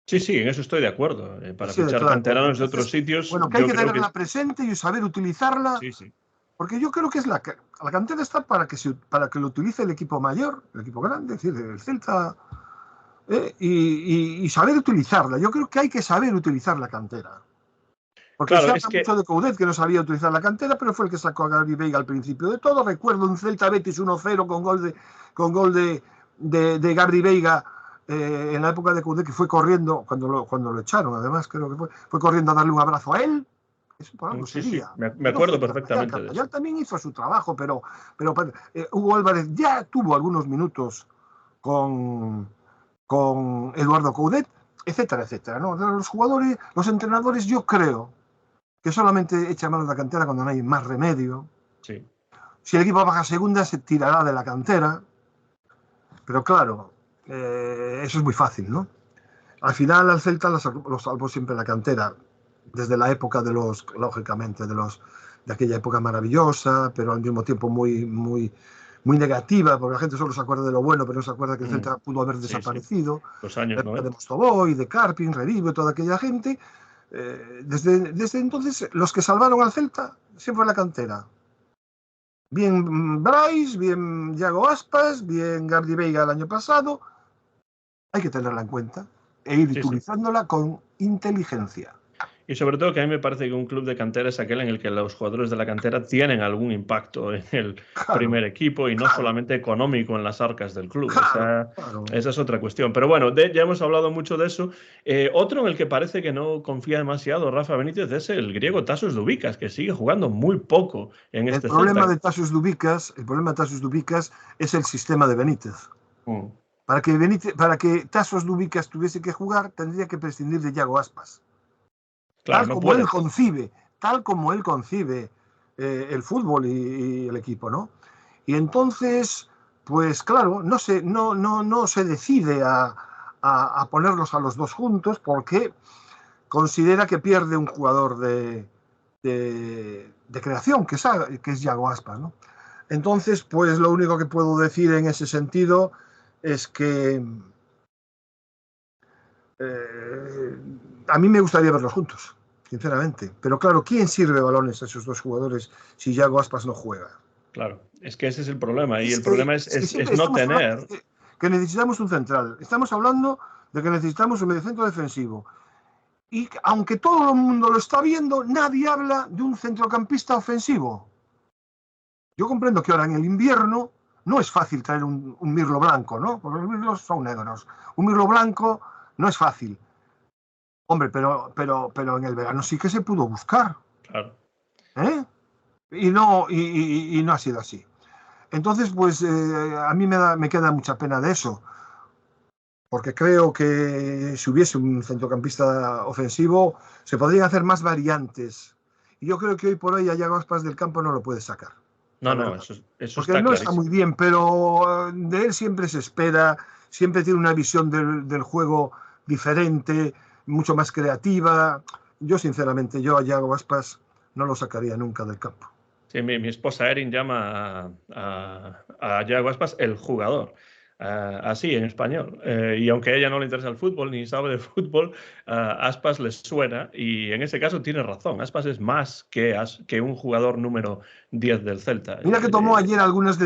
Sí, sí, en eso estoy de acuerdo. Para Sí, fichar claro. canteranos de otros sitios, bueno, que hay yo que creo tenerla presente y saber utilizarla. Sí, sí. Porque yo creo que la cantera está para que lo utilice el equipo mayor, el equipo grande, es decir, el Celta, y saber utilizarla. Yo creo que hay que saber utilizar la cantera. Porque Claro, se es habla que mucho de Coudet, que no sabía utilizar la cantera, pero fue el que sacó a Gabri Veiga al principio de todo. Recuerdo un Celta Betis 1-0 con gol de Gabri Veiga en la época de Coudet, que fue corriendo, cuando lo echaron, además, creo que fue corriendo a darle un abrazo a él. Eso por algo sí, sí, sería. me No fue acuerdo Carvajal. perfectamente de Carvajal eso. también hizo su trabajo, pero Hugo Álvarez ya tuvo algunos minutos con Eduardo Coudet, etcétera, etcétera, ¿no? Los jugadores, los entrenadores, yo creo que solamente echa mano de la cantera cuando no hay más remedio. Sí. Si el equipo baja segunda, se tirará de la cantera. Pero claro, eso es muy fácil, ¿no? Al final al Celta lo salvó siempre la cantera, desde la época lógicamente, de aquella época maravillosa, pero al mismo tiempo muy, muy, muy negativa, porque la gente solo se acuerda de lo bueno, pero no se acuerda que el Celta pudo haber Sí, sí. desaparecido. Los La años época de 90. Mostovoy, de Carpin, Revivo, toda aquella gente. Desde entonces, los que salvaron al Celta siempre la cantera. Bien Bryce, bien Yago Aspas, bien Gabri Veiga el año pasado. Hay que tenerla en cuenta e ir Sí, sí. utilizándola con inteligencia. Y sobre todo que a mí me parece que un club de cantera es aquel en el que los jugadores de la cantera tienen algún impacto en el primer equipo y no solamente económico en las arcas del club. Esa es otra cuestión. Pero bueno, ya hemos hablado mucho de eso. Otro en el que parece que no confía demasiado Rafa Benítez es el griego Tasos Dubicas, que sigue jugando muy poco en El este problema Celta. de Tasos Dubicas es el sistema de Benítez. Para que Tasos Dubicas tuviese que jugar, tendría que prescindir de Yago Aspas. Claro, no puede. Tal como él concibe el fútbol y el equipo, ¿no? Y entonces, pues claro, no se decide a ponerlos a los dos juntos porque considera que pierde un jugador de creación, que es Yago Aspas, ¿no? Entonces, pues lo único que puedo decir en ese sentido es que a mí me gustaría verlos juntos, sinceramente. Pero claro, ¿quién sirve balones a esos dos jugadores si Yago Aspas no juega? Claro, es que ese es el problema. Y Es el que, problema es que es siempre no estamos hablando tener. de que necesitamos un central. Estamos hablando de que necesitamos un mediocentro defensivo. Y aunque todo el mundo lo está viendo, nadie habla de un centrocampista ofensivo. Yo comprendo que ahora en el invierno no es fácil traer un mirlo blanco, ¿no? Porque los mirlos son negros. Un mirlo blanco no es fácil. Hombre, pero en el verano sí que se pudo buscar. Claro. Y no ha sido así. Entonces, pues a mí me queda mucha pena de eso. Porque creo que si hubiese un centrocampista ofensivo, se podrían hacer más variantes. Y yo creo que hoy por hoy a Yago Aspas del campo no lo puede sacar. No, no, eso Porque está no está muy clarísimo. bien, pero de él siempre se espera, siempre tiene una visión del juego diferente, mucho más creativa. Yo, sinceramente, yo a Yago Aspas no lo sacaría nunca del campo. Sí, mi esposa Erin llama a Yago Aspas el jugador. Así en español. Y aunque a ella no le interesa el fútbol ni sabe de fútbol, Aspas les suena y en ese caso tiene razón. Aspas es más que un jugador número 10 del Celta. Mira que tomó ayer algunas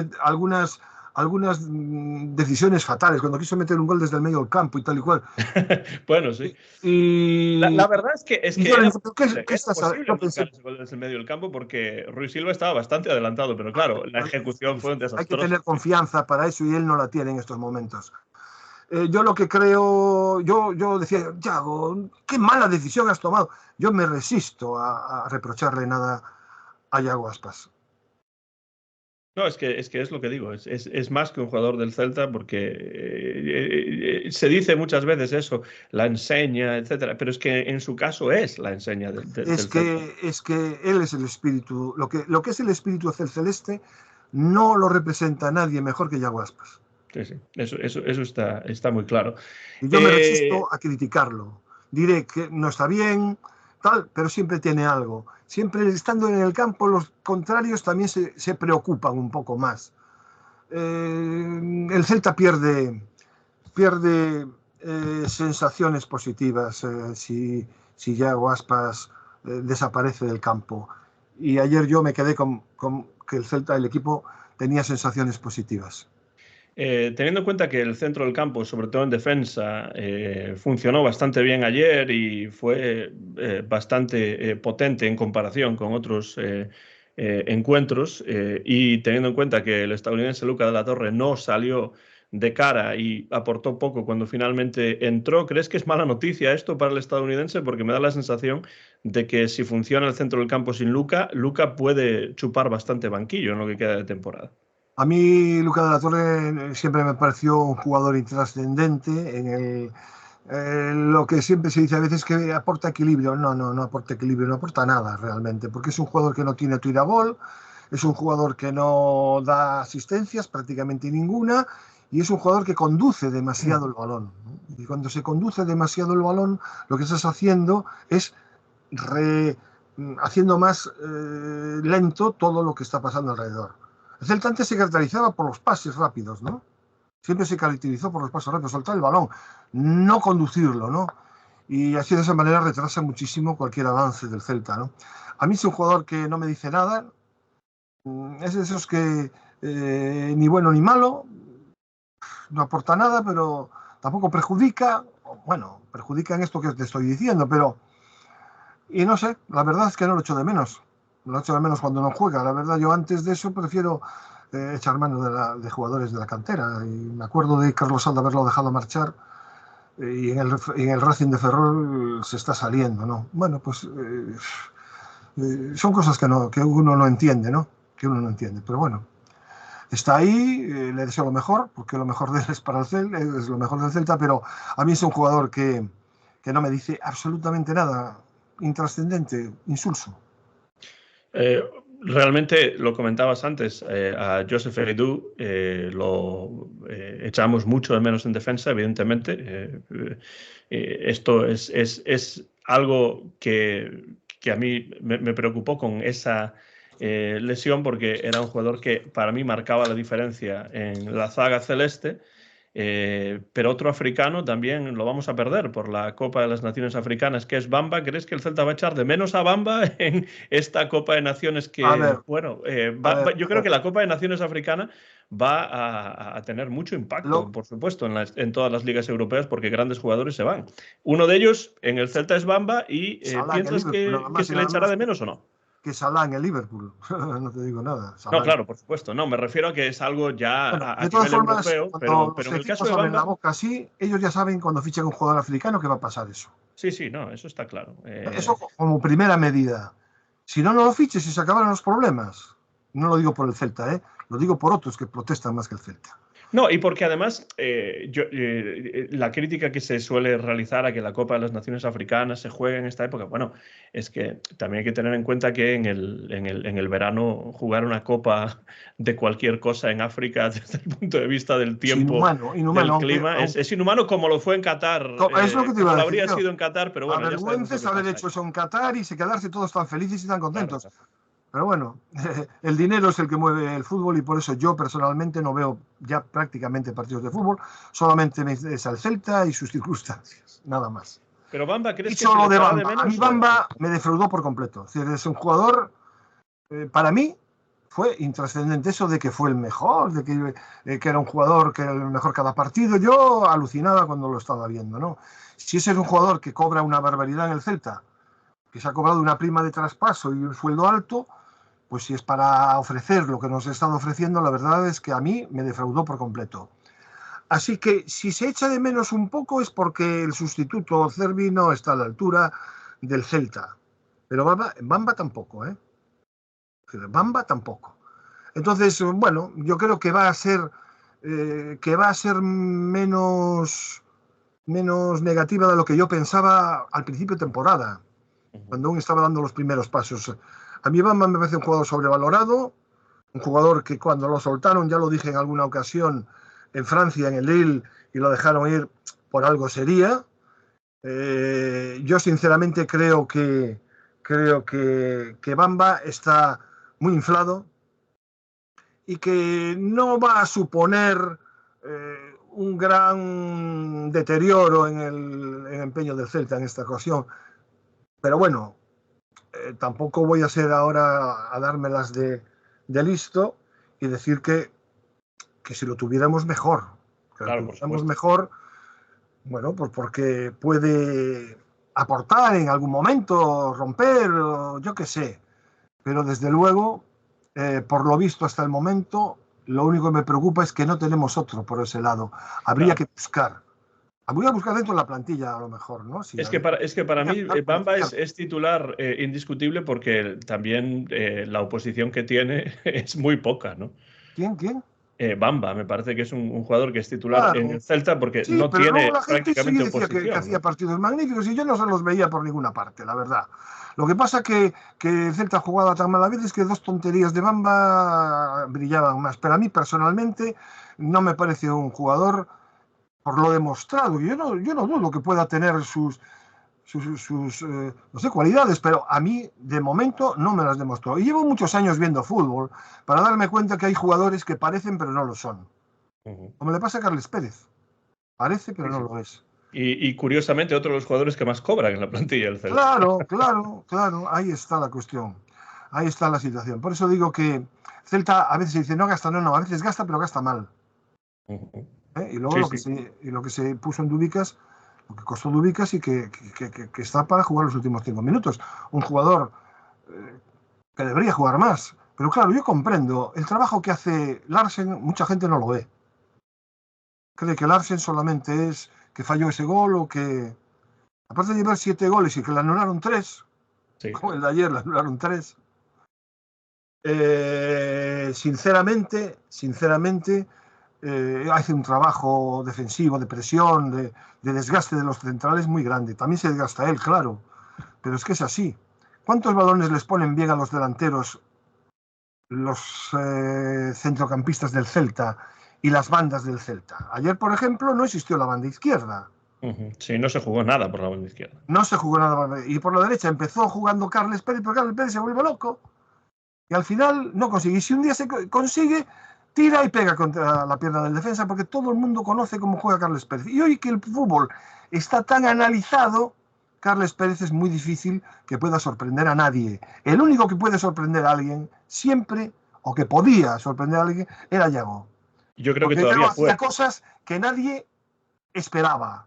decisiones fatales, cuando quiso meter un gol desde el medio del campo y tal y cual. Bueno, sí. Y la verdad es que era posible marcar ese gol desde el medio del campo porque Rui Silva estaba bastante adelantado, pero claro, la ejecución fue un desastroso. Hay que tener confianza para eso y él no la tiene en estos momentos. Yo lo que creo, yo decía, Yago, qué mala decisión has tomado. Yo me resisto a reprocharle nada a Yago Aspas. No, es que es lo que digo, es más que un jugador del Celta porque se dice muchas veces eso, la enseña, etcétera, pero es que en su caso es la enseña del Celta. Es que él es el espíritu, lo que es el espíritu celeste no lo representa nadie mejor que Yago Aspas. Sí, eso está muy claro. Y yo me resisto a criticarlo. Diré que no está bien, tal, pero siempre tiene algo. Siempre estando en el campo, los contrarios también se preocupan un poco más. El Celta pierde sensaciones positivas si Yago Aspas desaparece del campo. Y ayer yo me quedé con que el Celta, el equipo, tenía sensaciones positivas. Teniendo en cuenta que el centro del campo, sobre todo en defensa, funcionó bastante bien ayer y fue bastante potente en comparación con otros encuentros, y teniendo en cuenta que el estadounidense Luca de la Torre no salió de cara y aportó poco cuando finalmente entró, ¿crees que es mala noticia esto para el estadounidense? Porque me da la sensación de que si funciona el centro del campo sin Luca, Luca puede chupar bastante banquillo en lo que queda de temporada. A mí Luca de la Torre siempre me pareció un jugador intrascendente lo que siempre se dice a veces que aporta equilibrio. No aporta equilibrio, no aporta nada realmente, porque es un jugador que no tiene tiro a gol, es un jugador que no da asistencias, prácticamente ninguna, y es un jugador que conduce demasiado el balón. Y cuando se conduce demasiado el balón, lo que estás haciendo es haciendo más lento todo lo que está pasando alrededor. El Celta antes se caracterizaba por los pases rápidos, ¿no? Siempre se caracterizó por los pases rápidos, soltar el balón, no conducirlo, ¿no? Y así de esa manera retrasa muchísimo cualquier avance del Celta, ¿no? A mí es un jugador que no me dice nada, es de esos que ni bueno ni malo, no aporta nada, pero tampoco perjudica, bueno, perjudica en esto que te estoy diciendo, pero... Y no sé, la verdad es que no lo echo de menos. Lo echo de menos cuando no juega. La verdad, yo antes de eso prefiero echar mano de jugadores de la cantera. Y me acuerdo de Carlos Salda haberlo dejado marchar y en el Racing de Ferrol se está saliendo, ¿no? Bueno, pues son cosas que uno no entiende, ¿no? Que uno no entiende. Pero bueno, está ahí, le deseo lo mejor, porque lo mejor de él es para el Celta, es lo mejor del Celta, pero a mí es un jugador que no me dice absolutamente nada, intrascendente, insulso. Realmente lo comentabas antes, a Joseph Eridú lo echamos mucho de menos en defensa, evidentemente. Esto es algo que a mí me preocupó con esa lesión, porque era un jugador que para mí marcaba la diferencia en la zaga celeste. Pero otro africano también lo vamos a perder por la Copa de las Naciones Africanas, que es Bamba. ¿Crees que el Celta va a echar de menos a Bamba en esta Copa de Naciones yo creo que la Copa de Naciones Africana va a tener mucho impacto, por supuesto, en todas las ligas europeas, porque grandes jugadores se van? Uno de ellos en el Celta es Bamba y ¿piensas que se le echará de menos o no? Que Salah en el Liverpool, no te digo nada. Salah. No, claro, por supuesto. No, me refiero a que es algo ya a nivel europeo, pero en el caso de Bamba... la boca así, ellos ya saben cuando fichan un jugador africano que va a pasar eso. Sí, no, eso está claro. Eso como primera medida. Si no lo fiches y se acabaron los problemas. No lo digo por el Celta, lo digo por otros que protestan más que el Celta. No, y porque además la crítica que se suele realizar a que la Copa de las Naciones Africanas se juegue en esta época, bueno, es que también hay que tener en cuenta que en el verano jugar una Copa de cualquier cosa en África desde el punto de vista del Es tiempo, inhumano, inhumano, del aunque, clima, es inhumano como lo fue en Qatar, es lo que te iba como a lo decir habría yo. sido en Qatar, pero bueno, ya sabemos lo Avergüences que haber pasa hecho ahí. eso en Qatar y se quedarse todos tan felices y tan Claro, contentos. claro. Pero bueno, el dinero es el que mueve el fútbol y por eso yo personalmente no veo ya prácticamente partidos de fútbol, solamente me interesa el Celta y sus circunstancias, nada más. Pero Bamba, ¿crees que Dicho se le lo de echará de Bamba, a mí menos o? Bamba me defraudó por completo. Es decir, es un jugador, para mí, fue intrascendente eso de que fue el mejor, de que era un jugador que era el mejor cada partido. Yo alucinaba cuando lo estaba viendo, ¿no? Si ese es un jugador que cobra una barbaridad en el Celta, que se ha cobrado una prima de traspaso y un sueldo alto, pues si es para ofrecer lo que nos ha estado ofreciendo, la verdad es que a mí me defraudó por completo. Así que si se echa de menos un poco es porque el sustituto Cervi no está a la altura del Celta. Pero Bamba tampoco, ¿eh? Bamba tampoco. Entonces, bueno, yo creo que va a ser menos negativa de lo que yo pensaba al principio de temporada, cuando aún estaba dando los primeros pasos. A mí Bamba me parece un jugador sobrevalorado, un jugador que cuando lo soltaron, ya lo dije en alguna ocasión, en Francia, en el Lille, y lo dejaron ir, por algo sería. Yo sinceramente creo que Bamba está muy inflado y que no va a suponer un gran deterioro en el empeño del Celta en esta ocasión. Pero bueno, tampoco voy a ser ahora a dármelas de listo y decir que si lo tuviéramos mejor. Que lo Claro, por tuviéramos supuesto. mejor, bueno, pues porque puede aportar en algún momento, romper, o yo qué sé. Pero desde luego, por lo visto hasta el momento, lo único que me preocupa es que no tenemos otro por ese lado. Habría Claro. que buscar. Habría que buscar dentro de la plantilla, a lo mejor, ¿no? Sí, Es que para mí por Bamba es, izquierda. es titular indiscutible porque también la oposición que tiene es muy poca, ¿no? ¿Quién? ¿Quién? Bamba me parece que es un jugador que es titular en Claro. el Celta porque Sí, no pero luego tiene la gente sí prácticamente decía que oposición, hacía ¿no? partidos magníficos y yo no se los veía por ninguna parte, la verdad. Lo que pasa que el Celta jugaba tan mal a veces que dos tonterías de Bamba brillaban más. Pero a mí personalmente no me parece un jugador por lo demostrado. Yo no dudo que pueda tener sus no sé, cualidades, pero a mí de momento no me las demostró. Y llevo muchos años viendo fútbol para darme cuenta que hay jugadores que parecen pero no lo son. Ujú. Como le pasa a Carles Pérez. Parece pero Sí, no sí. lo es. Y curiosamente, otro de los jugadores que más cobran en la plantilla del Celta. Claro, claro, claro, ahí está la cuestión. Ahí está la situación. Por eso digo que Celta a veces dice no gasta, no, a veces gasta, pero gasta mal. Ujú. ¿Eh? Y luego Sí, lo que sí. se puso en Dubicas, lo que costó Dubicas y que está para jugar los últimos 5 minutos. Un jugador eh, que debería jugar más. Pero claro, yo comprendo, el trabajo que hace Larsen, mucha gente no lo ve. Cree que Larsen solamente es que falló ese gol o que, aparte de llevar 7 goles y que le anularon 3, Sí. como el de ayer le anularon 3. Sinceramente, hace un trabajo defensivo, de presión, de desgaste de los centrales muy grande. También se desgasta él, claro, pero es que es así. ¿Cuántos balones les ponen bien a los delanteros los centrocampistas del Celta y las bandas del Celta? Ayer, por ejemplo, no existió la banda izquierda. Ujú. Sí, no se jugó nada por la banda izquierda. No se jugó nada. Y por la derecha empezó jugando Carles Pérez, pero Carles Pérez se vuelve loco. Y al final no consigue. Y si un día se consigue, tira y pega contra la pierna del defensa, porque todo el mundo conoce cómo juega Carles Pérez. Y hoy que el fútbol está tan analizado, Carles Pérez es muy difícil que pueda sorprender a nadie. El único que puede sorprender a alguien siempre, o que podía sorprender a alguien, era Yago. Yo creo que Porque Yago todavía hacía puede. cosas que nadie esperaba.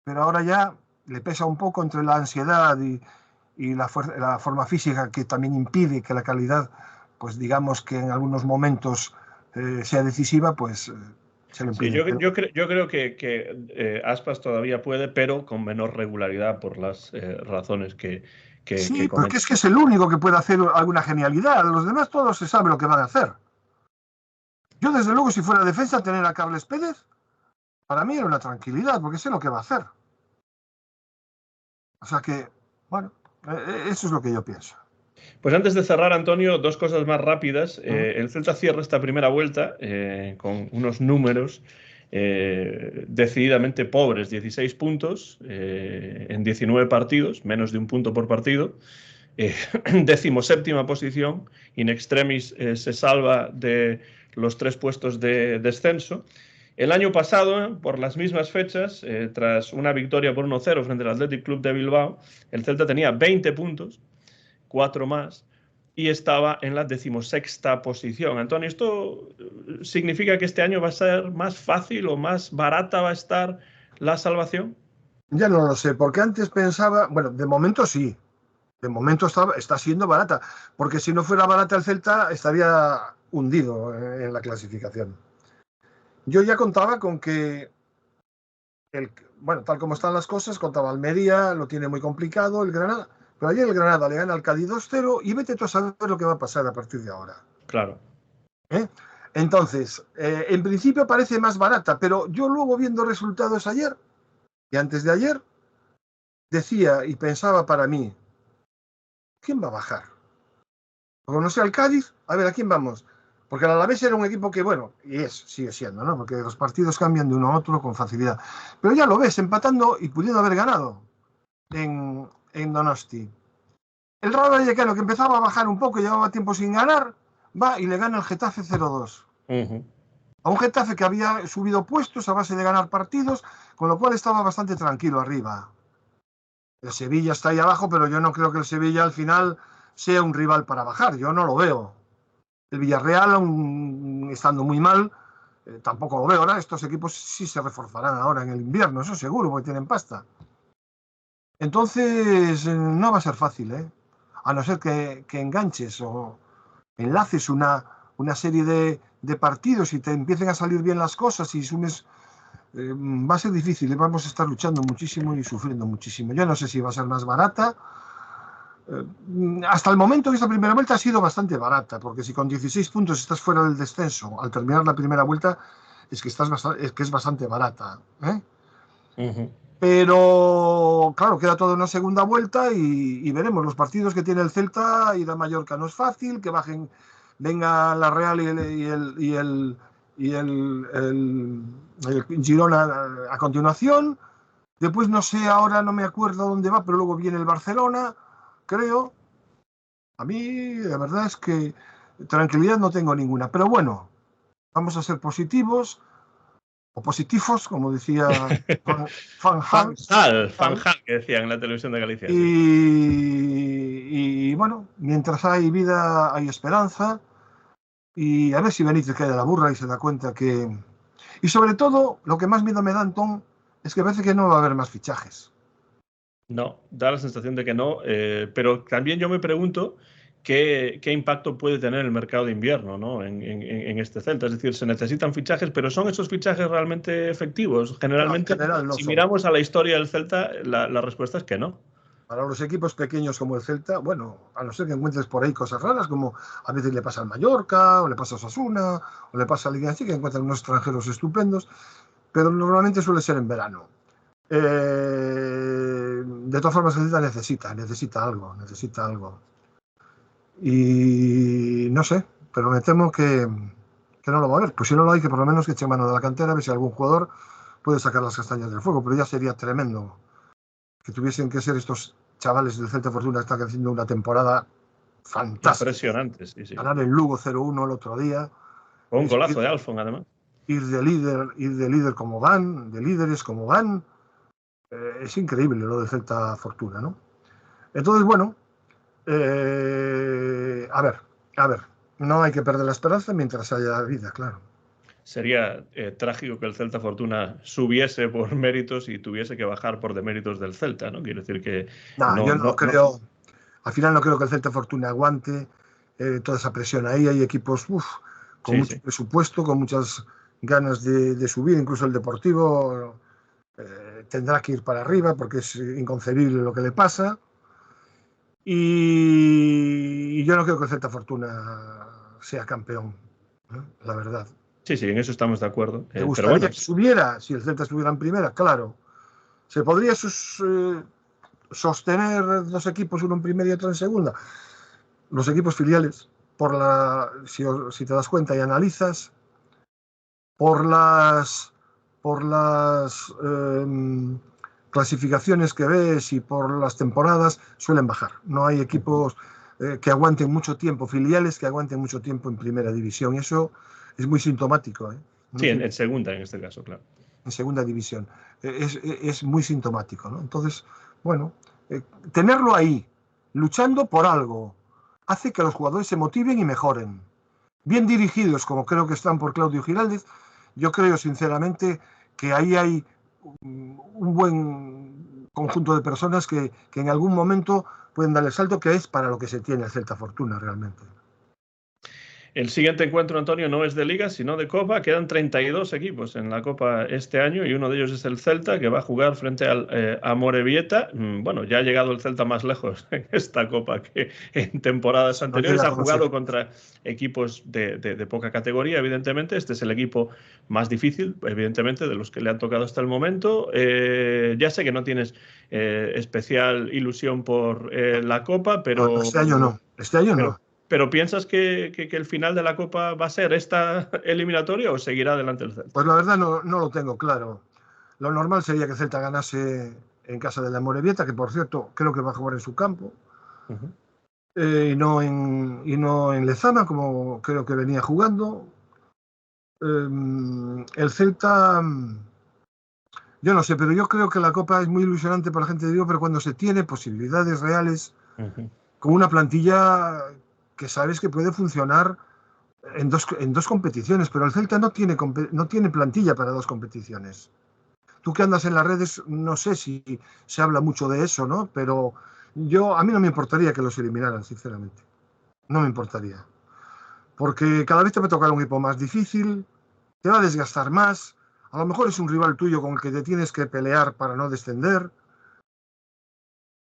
Pero ahora ya le pesa un poco entre la ansiedad y la forma física que también impide que la calidad, pues digamos que en algunos momentos sea decisiva, pues se lo Sí, impide. yo creo que Aspas todavía puede, pero con menor regularidad por las razones que Sí, porque es que es comentas. el único que puede hacer alguna genialidad. Los demás todos se sabe lo que van a hacer. Yo, desde luego, si fuera defensa, tener a Carles Pérez, para mí era una tranquilidad, porque sé lo que va a hacer. O sea que, bueno, eso es lo que yo pienso. Pues antes de cerrar, Antonio, dos cosas más rápidas. El Celta cierra esta primera vuelta con unos números decididamente pobres, 16 puntos en 19 partidos, menos de un punto por partido. 17ª posición, in extremis se salva de los 3 puestos de descenso. El año pasado, por las mismas fechas, tras una victoria por 1-0 frente al Athletic Club de Bilbao, el Celta tenía 20 puntos, 4 más, y estaba en la 16ª posición. Antonio, ¿esto significa que este año va a ser más fácil o más barata va a estar la salvación? Ya no lo sé, porque antes pensaba, bueno, de momento sí, de momento está siendo barata, porque si no fuera barata el Celta estaría hundido en la clasificación. Yo ya contaba con que, bueno, tal como están las cosas, contaba Almería, lo tiene muy complicado, el Granada, pero ayer el Granada le gana al Cádiz 2-0 y vete tú a saber lo que va a pasar a partir de ahora. Claro. Entonces, en principio parece más barata, pero yo luego viendo resultados ayer y antes de ayer, decía y pensaba para mí, ¿quién va a bajar? Como no sea el Cádiz, a ver, ¿a quién vamos? Porque el Alavés era un equipo que, bueno, sigue siendo, ¿no? Porque los partidos cambian de uno a otro con facilidad. Pero ya lo ves, empatando y pudiendo haber ganado en Donosti. El Rayo Vallecano, que empezaba a bajar un poco, llevaba tiempo sin ganar, va y le gana el Getafe 0-2. A un Getafe que había subido puestos a base de ganar partidos, con lo cual estaba bastante tranquilo arriba. El Sevilla está ahí abajo, pero yo no creo que el Sevilla al final sea un rival para bajar. Yo no lo veo. El Villarreal, estando muy mal, tampoco lo veo. Ahora estos equipos sí se reforzarán ahora en el invierno, eso seguro, porque tienen pasta. Entonces, no va a ser fácil, ¿eh? A no ser que enganches o enlaces una serie de partidos y te empiecen a salir bien las cosas y sumes... va a ser difícil, vamos a estar luchando muchísimo y sufriendo muchísimo. Yo no sé si va a ser más barata. Hasta el momento que esta primera vuelta ha sido bastante barata, porque si con 16 puntos estás fuera del descenso al terminar la primera vuelta, es que es bastante barata. Pero claro, queda toda una segunda vuelta y veremos los partidos que tiene el Celta. Ir a Mallorca no es fácil, que venga la Real y el Girona a continuación. Después no sé, ahora no me acuerdo dónde va, pero luego viene el Barcelona, creo. A mí la verdad es que tranquilidad no tengo ninguna, pero bueno, vamos a ser positivos o positivos, como decía Van Fanjal, que decían en la televisión de Galicia. Y bueno, mientras hay vida hay esperanza, y a ver si Benítez cae de la burra y se da cuenta que... Y sobre todo, lo que más miedo me da, Antón, es que parece que no va a haber más fichajes. No, da la sensación de que no, pero también yo me pregunto qué impacto puede tener el mercado de invierno, ¿no? en este Celta. Es decir, se necesitan fichajes, pero ¿son esos fichajes realmente efectivos? Generalmente, No, en general no si son. miramos a la historia del Celta, la respuesta es que no. Para los equipos pequeños como el Celta, bueno, a no ser que encuentres por ahí cosas raras, como a veces le pasa al Mallorca, o le pasa a Osasuna, o le pasa a Liga así, que encuentran unos extranjeros estupendos, pero normalmente suele ser en verano. De todas formas, el Celta necesita algo. Y no sé, pero me temo que no lo va a haber. Pues si no lo hay, que por lo menos que eche mano de la cantera, a ver si algún jugador puede sacar las castañas del fuego, pero ya sería tremendo que tuviesen que ser estos chavales del Celta Fortuna que están haciendo una temporada fantástica. Impresionante, sí. Ganar el Lugo 0-1 el otro día. Con un golazo de Alfon, además. Ir de líder como van, de líderes como van. Es increíble lo del Celta Fortuna, ¿no? Entonces, bueno, a ver, no hay que perder la esperanza mientras haya vida, claro. Sería trágico que el Celta Fortuna subiese por méritos y tuviese que bajar por deméritos del Celta, ¿no? Quiero decir que Yo no creo, al final no creo que el Celta Fortuna aguante toda esa presión ahí. Hay equipos con mucho presupuesto, con muchas ganas de subir, incluso el Deportivo tendrá que ir para arriba porque es inconcebible lo que le pasa. Y yo no creo que el Celta Fortuna sea campeón, ¿no? La verdad. Sí, sí, en eso estamos de acuerdo. ¿Te Pero gustaría bueno, que subiera si el Celta estuviera en primera? Claro. ¿Se podría sostener dos equipos, uno en primera y otro en segunda? Los equipos filiales, si te das cuenta y analizas, por las clasificaciones que ves y por las temporadas, suelen bajar. No hay equipos que aguanten mucho tiempo, filiales que aguanten mucho tiempo en primera división. Y eso es muy sintomático, ¿eh? sí, en segunda en este caso, claro. En segunda división. Es muy sintomático, ¿no? Entonces, bueno, tenerlo ahí, luchando por algo, hace que los jugadores se motiven y mejoren. Bien dirigidos, como creo que están por Claudio Giraldez, yo creo sinceramente que ahí hay un buen conjunto de personas que en algún momento pueden dar el salto, que es para lo que se tiene el Celta Fortuna realmente. El siguiente encuentro, Antonio, no es de Liga, sino de Copa. Quedan 32 equipos en la Copa este año y uno de ellos es el Celta, que va a jugar frente al Amorebieta. Bueno, ya ha llegado el Celta más lejos en esta Copa que en temporadas No anteriores. llega Ha con los jugado equipos. contra equipos de poca categoría, evidentemente. Este es el equipo más difícil, evidentemente, de los que le han tocado hasta el momento. Ya sé que no tienes especial ilusión por la Copa, No, este año no. Este año pero no. ¿Pero piensas que el final de la Copa va a ser esta eliminatoria o seguirá adelante el Celta? Pues la verdad no lo tengo claro. Lo normal sería que Celta ganase en casa de la Morevieta, que por cierto creo que va a jugar en su campo, Uh-huh. y no en Lezama, como creo que venía jugando. El Celta, yo no sé, pero yo creo que la Copa es muy ilusionante para la gente de Vigo, pero cuando se tiene posibilidades reales, Uh-huh. con una plantilla que sabes que puede funcionar en dos competiciones, pero el Celta no tiene plantilla para dos competiciones. Tú que andas en las redes, no sé si se habla mucho de eso, ¿no? Pero a mí no me importaría que los eliminaran, sinceramente. No me importaría. Porque cada vez te va a tocar un equipo más difícil, te va a desgastar más. A lo mejor es un rival tuyo con el que te tienes que pelear para no descender.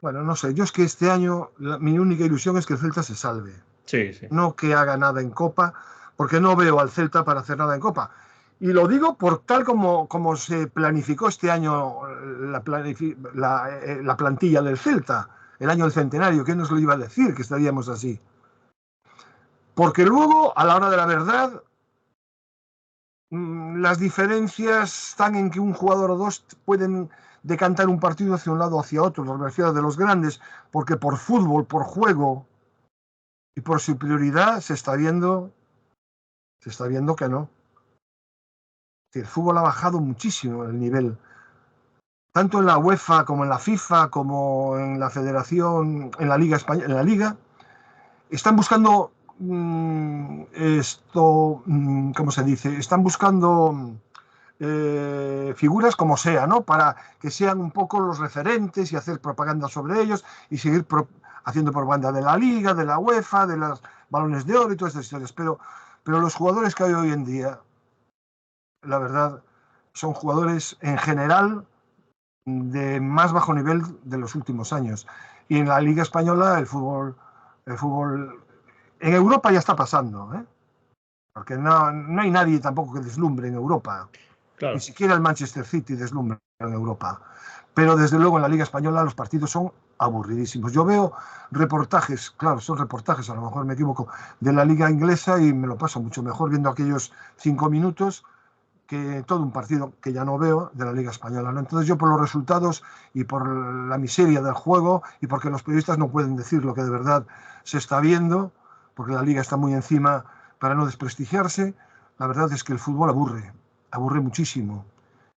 Bueno, no sé. Yo es que este año mi única ilusión es que el Celta se salve. Sí, sí. No que haga nada en Copa, porque no veo al Celta para hacer nada en Copa. Y lo digo por tal como se planificó este año la plantilla del Celta, el año del centenario. ¿Quién nos lo iba a decir que estaríamos así? Porque luego, a la hora de la verdad, las diferencias están en que un jugador o dos pueden decantar un partido hacia un lado o hacia otro, los velocidades de los grandes, porque por fútbol, por juego y por superioridad se está viendo que no. El fútbol ha bajado muchísimo el nivel, tanto en la UEFA como en la FIFA, como en la Federación, en la Liga Española, en la Liga. Están buscando ¿cómo se dice? Están buscando figuras como sea, ¿no? Para que sean un poco los referentes y hacer propaganda sobre ellos y seguir haciendo propaganda de la Liga, de la UEFA, de los balones de oro y todas estas historias. Pero los jugadores que hay hoy en día, la verdad, son jugadores en general de más bajo nivel de los últimos años. Y en la Liga Española el fútbol en Europa ya está pasando, ¿eh? Porque no hay nadie tampoco que deslumbre en Europa. Ni Claro. siquiera el Manchester City deslumbra en Europa. Pero desde luego en la Liga Española los partidos son aburridísimos. Yo veo reportajes, claro, son reportajes, a lo mejor me equivoco, de la Liga Inglesa y me lo paso mucho mejor viendo aquellos 5 minutos que todo un partido que ya no veo de la Liga Española, ¿no? Entonces yo por los resultados y por la miseria del juego y porque los periodistas no pueden decir lo que de verdad se está viendo, porque la Liga está muy encima para no desprestigiarse, la verdad es que el fútbol aburre muchísimo.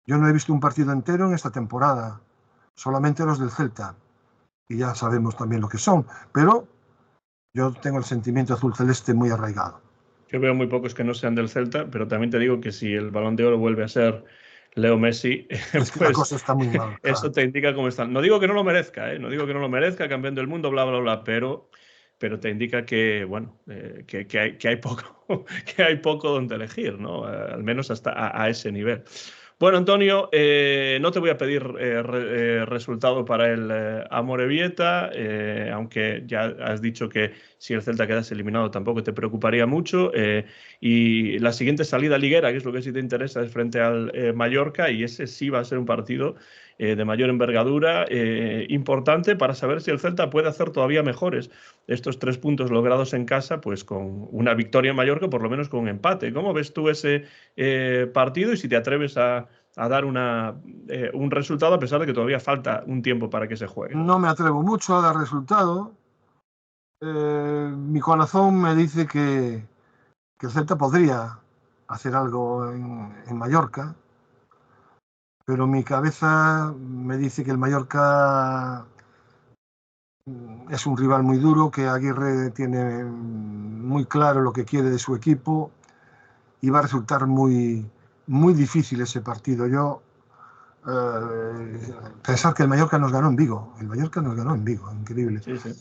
Yo no he visto un partido entero en esta temporada, solamente los del Celta, y ya sabemos también lo que son, pero yo tengo el sentimiento azul celeste muy arraigado. Yo veo muy pocos que no sean del Celta, pero también te digo que si el Balón de Oro vuelve a ser Leo Messi, Es que la pues cosa está muy mal, eso claro. te indica cómo están. No digo que no lo merezca, ¿eh? No digo que no lo merezca, campeón del mundo, bla, bla, bla, pero te indica que, bueno, que hay poco, que hay poco donde elegir, ¿no? Al menos hasta a ese nivel. Bueno, Antonio, no te voy a pedir resultado para el Amorebieta, aunque ya has dicho que si el Celta quedase eliminado tampoco te preocuparía mucho. Y la siguiente salida liguera, que es lo que sí te interesa, es frente al Mallorca, y ese sí va a ser un partido de mayor envergadura, importante para saber si el Celta puede hacer todavía mejores estos 3 puntos logrados en casa, pues con una victoria en Mallorca, por lo menos con un empate. ¿Cómo ves tú ese partido y si te atreves a dar un resultado a pesar de que todavía falta un tiempo para que se juegue? No me atrevo mucho a dar resultado. Mi corazón me dice que el Celta podría hacer algo en Mallorca, pero mi cabeza me dice que el Mallorca es un rival muy duro, que Aguirre tiene muy claro lo que quiere de su equipo y va a resultar muy, muy difícil ese partido. Yo pensar que el Mallorca nos ganó en Vigo. El Mallorca nos ganó en Vigo, increíble. Sí, sí.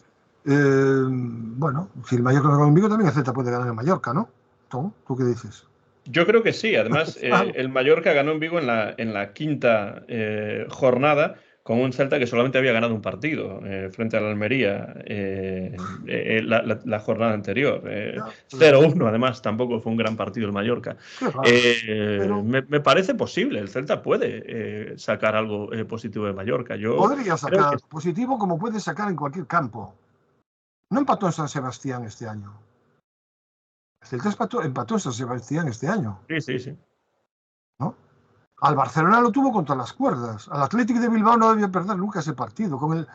Bueno, si el Mallorca nos ganó en Vigo, también el Celta puede ganar en Mallorca, ¿no? ¿Tú qué dices? Yo creo que sí. Además, el Mallorca ganó en Vigo en la quinta jornada con un Celta que solamente había ganado un partido frente al Almería la jornada anterior. Ya, 0-1, además, tampoco fue un gran partido el Mallorca. qué raro. Pero Me parece posible. El Celta puede sacar algo positivo de Mallorca. Yo podría creo sacar que algo positivo como puede sacar en cualquier campo. No empató en San Sebastián este año. El Celta empató en San Sebastián este año, sí, sí, sí. ¿no? Al Barcelona lo tuvo contra las cuerdas. Al Athletic de Bilbao no debió perder nunca ese partido. El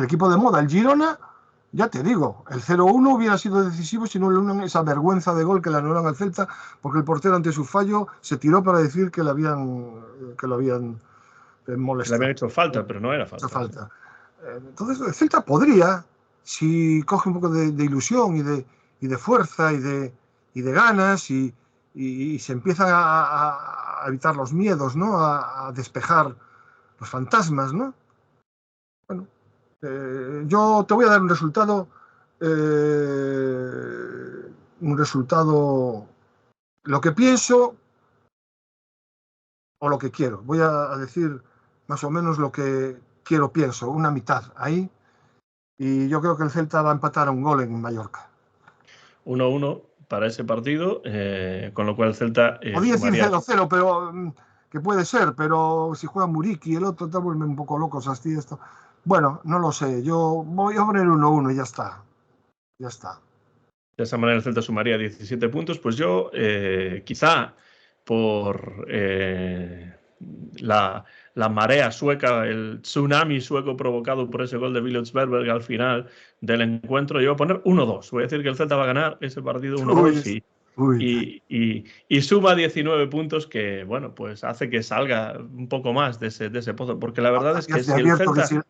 equipo de moda, el Girona, ya te digo, el 0-1 hubiera sido decisivo si no le unen esa vergüenza de gol que le anularon al Celta, porque el portero ante su fallo se tiró para decir que lo habían Le molestado. habían hecho falta, pero no era Esa falta. Sí. falta. Entonces, el Celta podría, si coge un poco de ilusión y de fuerza y de ganas y se empiezan a evitar los miedos, ¿no? A despejar los fantasmas, ¿no? Bueno, yo te voy a dar un resultado, lo que pienso o lo que quiero. Voy a decir más o menos lo que quiero, pienso, una mitad ahí. Y yo creo que el Celta va a empatar a un gol en Mallorca. 1-1 para ese partido, con lo cual el Celta Podría decir sumaría. 0-0, pero que puede ser, pero si juega Muriqui y el otro, te vuelve un poco loco, Sasti, esto. Bueno, no lo sé. Yo voy a poner 1-1 y ya está. Ya está. De esa manera el Celta sumaría 17 puntos. Pues yo, quizá por la marea sueca, el tsunami sueco provocado por ese gol de Village Berberg al final del encuentro, yo voy a poner 1-2. Voy a decir que el Celta va a ganar ese partido Uy, 1-2 uy. y suma 19 puntos que, bueno, pues hace que salga un poco más de ese pozo. Porque la verdad es Ya que te si el advierto que Celta... si,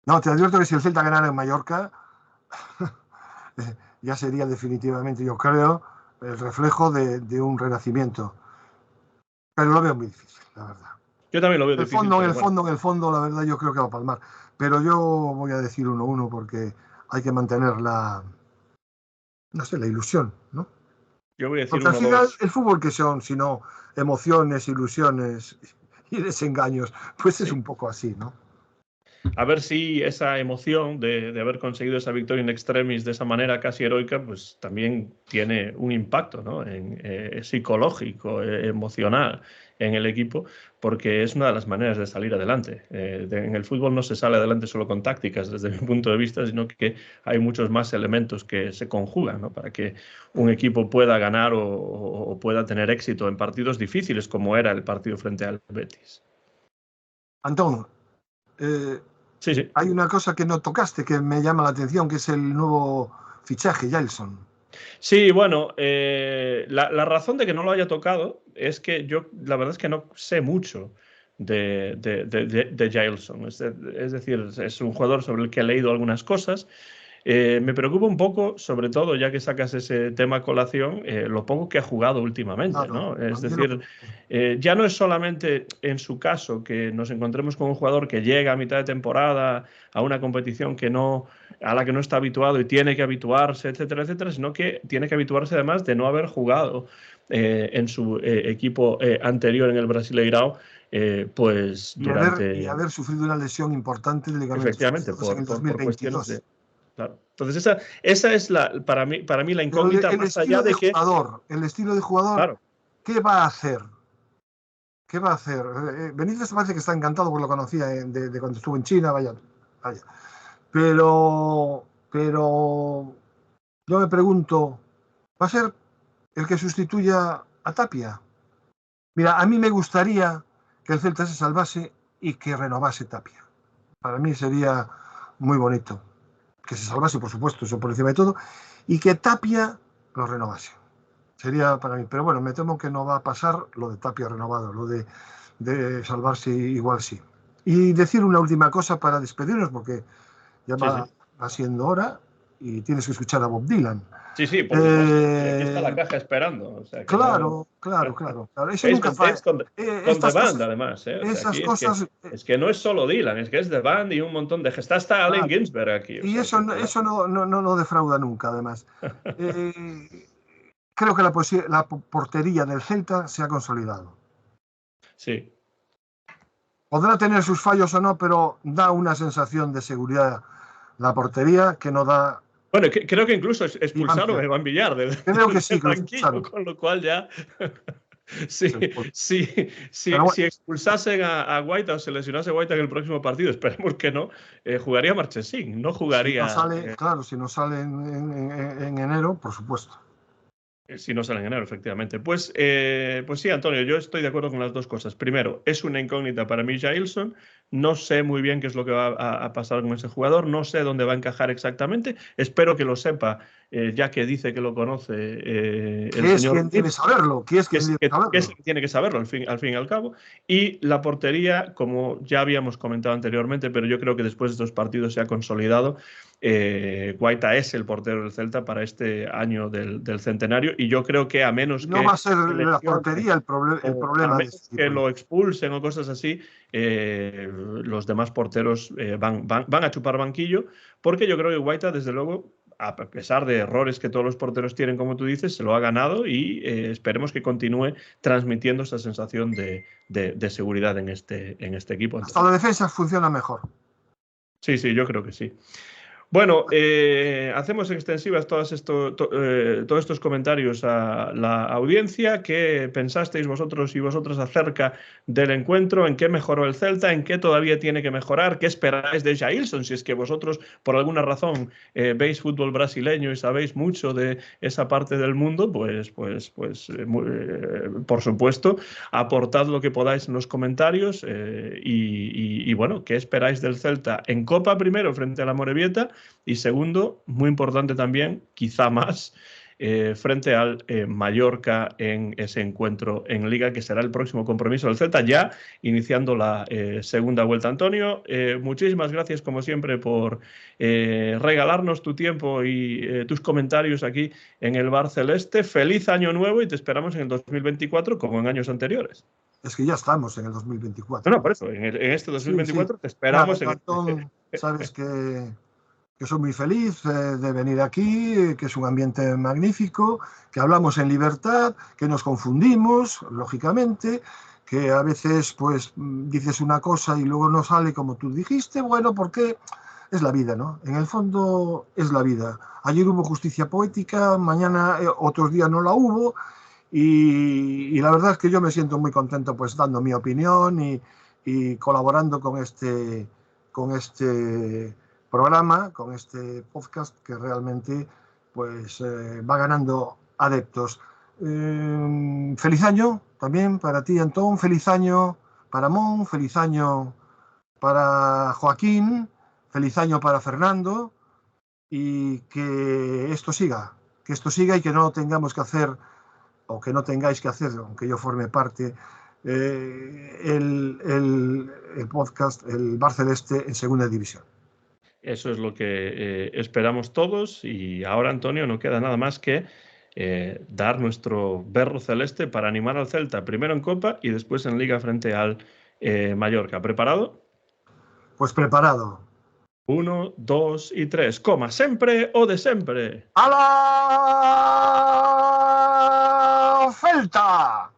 no, te advierto que si el Celta ganara en Mallorca, ya sería definitivamente, yo creo, el reflejo de un renacimiento. Pero lo veo muy difícil, la verdad. Yo también lo veo El difícil, fondo, en pero el bueno. fondo, en el fondo, la verdad, yo creo que va a palmar. Pero yo voy a decir 1-1 porque hay que mantener no sé, la ilusión, ¿no? Yo voy a decir Porque al final, 1-2. el fútbol que son, sino emociones, ilusiones y desengaños, pues es Sí. un poco así, ¿no? A ver si esa emoción de haber conseguido esa victoria in extremis de esa manera casi heroica, pues también tiene un impacto, ¿no? Psicológico, emocional en el equipo, porque es una de las maneras de salir adelante. En el fútbol no se sale adelante solo con tácticas, desde mi punto de vista, sino que hay muchos más elementos que se conjugan, ¿no? Para que un equipo pueda ganar o pueda tener éxito en partidos difíciles, como era el partido frente al Betis. Antón, eh, Sí, sí. hay una cosa que no tocaste que me llama la atención, que es el nuevo fichaje, Jailson. Sí, bueno, la razón de que no lo haya tocado es que yo, la verdad es que no sé mucho de Jailson. Es decir, es un jugador sobre el que he leído algunas cosas. Me preocupa un poco, sobre todo, ya que sacas ese tema a colación, lo poco que ha jugado últimamente, Claro, ¿no? Es también lo decir, que... ya no es solamente en su caso que nos encontremos con un jugador que llega a mitad de temporada a una competición a la que no está habituado y tiene que habituarse, etcétera, etcétera, sino que tiene que habituarse además de no haber jugado en su equipo anterior en el Brasileirao, pues y durante... haber sufrido una lesión importante de ligamentos Efectivamente, cruzados en el por cuestiones 2022. de... Claro. Entonces, esa es para mí la Pero incógnita, más allá de que... el estilo de jugador, Claro, ¿qué va a hacer? ¿Qué va a hacer? Benítez parece que está encantado porque lo conocía de cuando estuvo en China, vaya, vaya. Pero yo me pregunto, ¿va a ser el que sustituya a Tapia? Mira, a mí me gustaría que el Celta se salvase y que renovase Tapia. Para mí sería muy bonito. Que se salvase, por supuesto, eso por encima de todo, y que Tapia lo renovase. Sería para mí. Pero bueno, me temo que no va a pasar lo de Tapia renovado, lo de salvarse igual sí. Y decir una última cosa para despedirnos, porque ya sí, sí. va siendo hora y tienes que escuchar a Bob Dylan. Sí, sí, por supuesto. Y aquí está la caja esperando. O sea, que no... Claro. Eso nunca Basement falla. Tapes con The Estas Band, cosas, además. O sea, esas aquí cosas, es que no es solo Dylan, es que es The Band y un montón de... Está hasta Allen claro. Ginsberg aquí. O Y sea, eso, que cuidado. eso no defrauda nunca, además. Creo que la portería del Celta se ha consolidado. Sí. Podrá tener sus fallos o no, pero da una sensación de seguridad la portería que no da Bueno, creo que incluso Iván expulsaron a Pierre. Iván Villar Creo que del sí, que lo banquillo, expulsaron. con lo cual ya... Sí, Pero bueno, si expulsasen a Guaita o se lesionase Guaita en el próximo partido, esperemos que no, jugaría Marchesín, no si no jugaría... sale, claro, si no sale en enero, por supuesto. Si no sale en enero, efectivamente. Pues sí, Antonio, yo estoy de acuerdo con las dos cosas. Primero, es una incógnita para mí Jailson. No sé muy bien qué es lo que va a pasar con ese jugador. No sé dónde va a encajar exactamente. Espero que lo sepa, ya que dice que lo conoce el ¿Qué es señor quien debe Vips, saberlo? ¿Qué es que, quien debe que es el saberlo? que tiene que saberlo al fin y al cabo. Y la portería, como ya habíamos comentado anteriormente, pero yo creo que después de estos partidos se ha consolidado. Guaita es el portero del Celta para este año del centenario y yo creo que a Y menos no va que a ser se la lesione portería el o a problema de este menos que equipo. lo expulsen o cosas así, los demás porteros van a chupar banquillo, porque yo creo que Guaita, desde luego, a pesar de errores que todos los porteros tienen, como tú dices, se lo ha ganado y esperemos que continúe transmitiendo esa sensación de seguridad en este equipo. Hasta la defensa funciona mejor. Sí, sí, yo creo que sí. Bueno, hacemos extensivas todos estos comentarios a la audiencia. ¿Qué pensasteis vosotros y vosotras acerca del encuentro? ¿En qué mejoró el Celta? ¿En qué todavía tiene que mejorar? ¿Qué esperáis de Jailson? Si es que vosotros, por alguna razón, veis fútbol brasileño y sabéis mucho de esa parte del mundo, por supuesto, aportad lo que podáis en los comentarios. Y bueno, ¿qué esperáis del Celta en Copa primero frente a la Morevieta? Y segundo, muy importante también, quizá más, frente al Mallorca en ese encuentro en Liga, que será el próximo compromiso del Celta, ya iniciando la segunda vuelta. Antonio, muchísimas gracias como siempre por regalarnos tu tiempo y tus comentarios aquí en el Bar Celeste. Feliz año nuevo y te esperamos en el 2024 como en años anteriores. Es que ya estamos en el No, 2024. por eso, en este Sí. 2024 te Nada, esperamos yo, en Antón, sabes que soy muy feliz de venir aquí, que es un ambiente magnífico, que hablamos en libertad, que nos confundimos, lógicamente, que a veces pues dices una cosa y luego no sale como tú dijiste, bueno, porque es la vida, ¿no? En el fondo es la vida. Ayer hubo justicia poética, mañana otros días no la hubo y la verdad es que yo me siento muy contento pues dando mi opinión y colaborando con este programa, con este podcast que realmente pues va ganando adeptos. Feliz año también para ti, Antón, feliz año para Mon, feliz año para Joaquín, feliz año para Fernando y que esto siga y que no tengamos que hacer o que no tengáis que hacer, aunque yo forme parte, el podcast, el Bar Celeste en segunda división. Eso es lo que esperamos todos y ahora, Antonio, no queda nada más que dar nuestro berro celeste para animar al Celta, primero en Copa y después en Liga frente al Mallorca. ¿Preparado? Pues preparado. 1, 2 y 3. Coma sempre o de sempre. ¡A la Celta!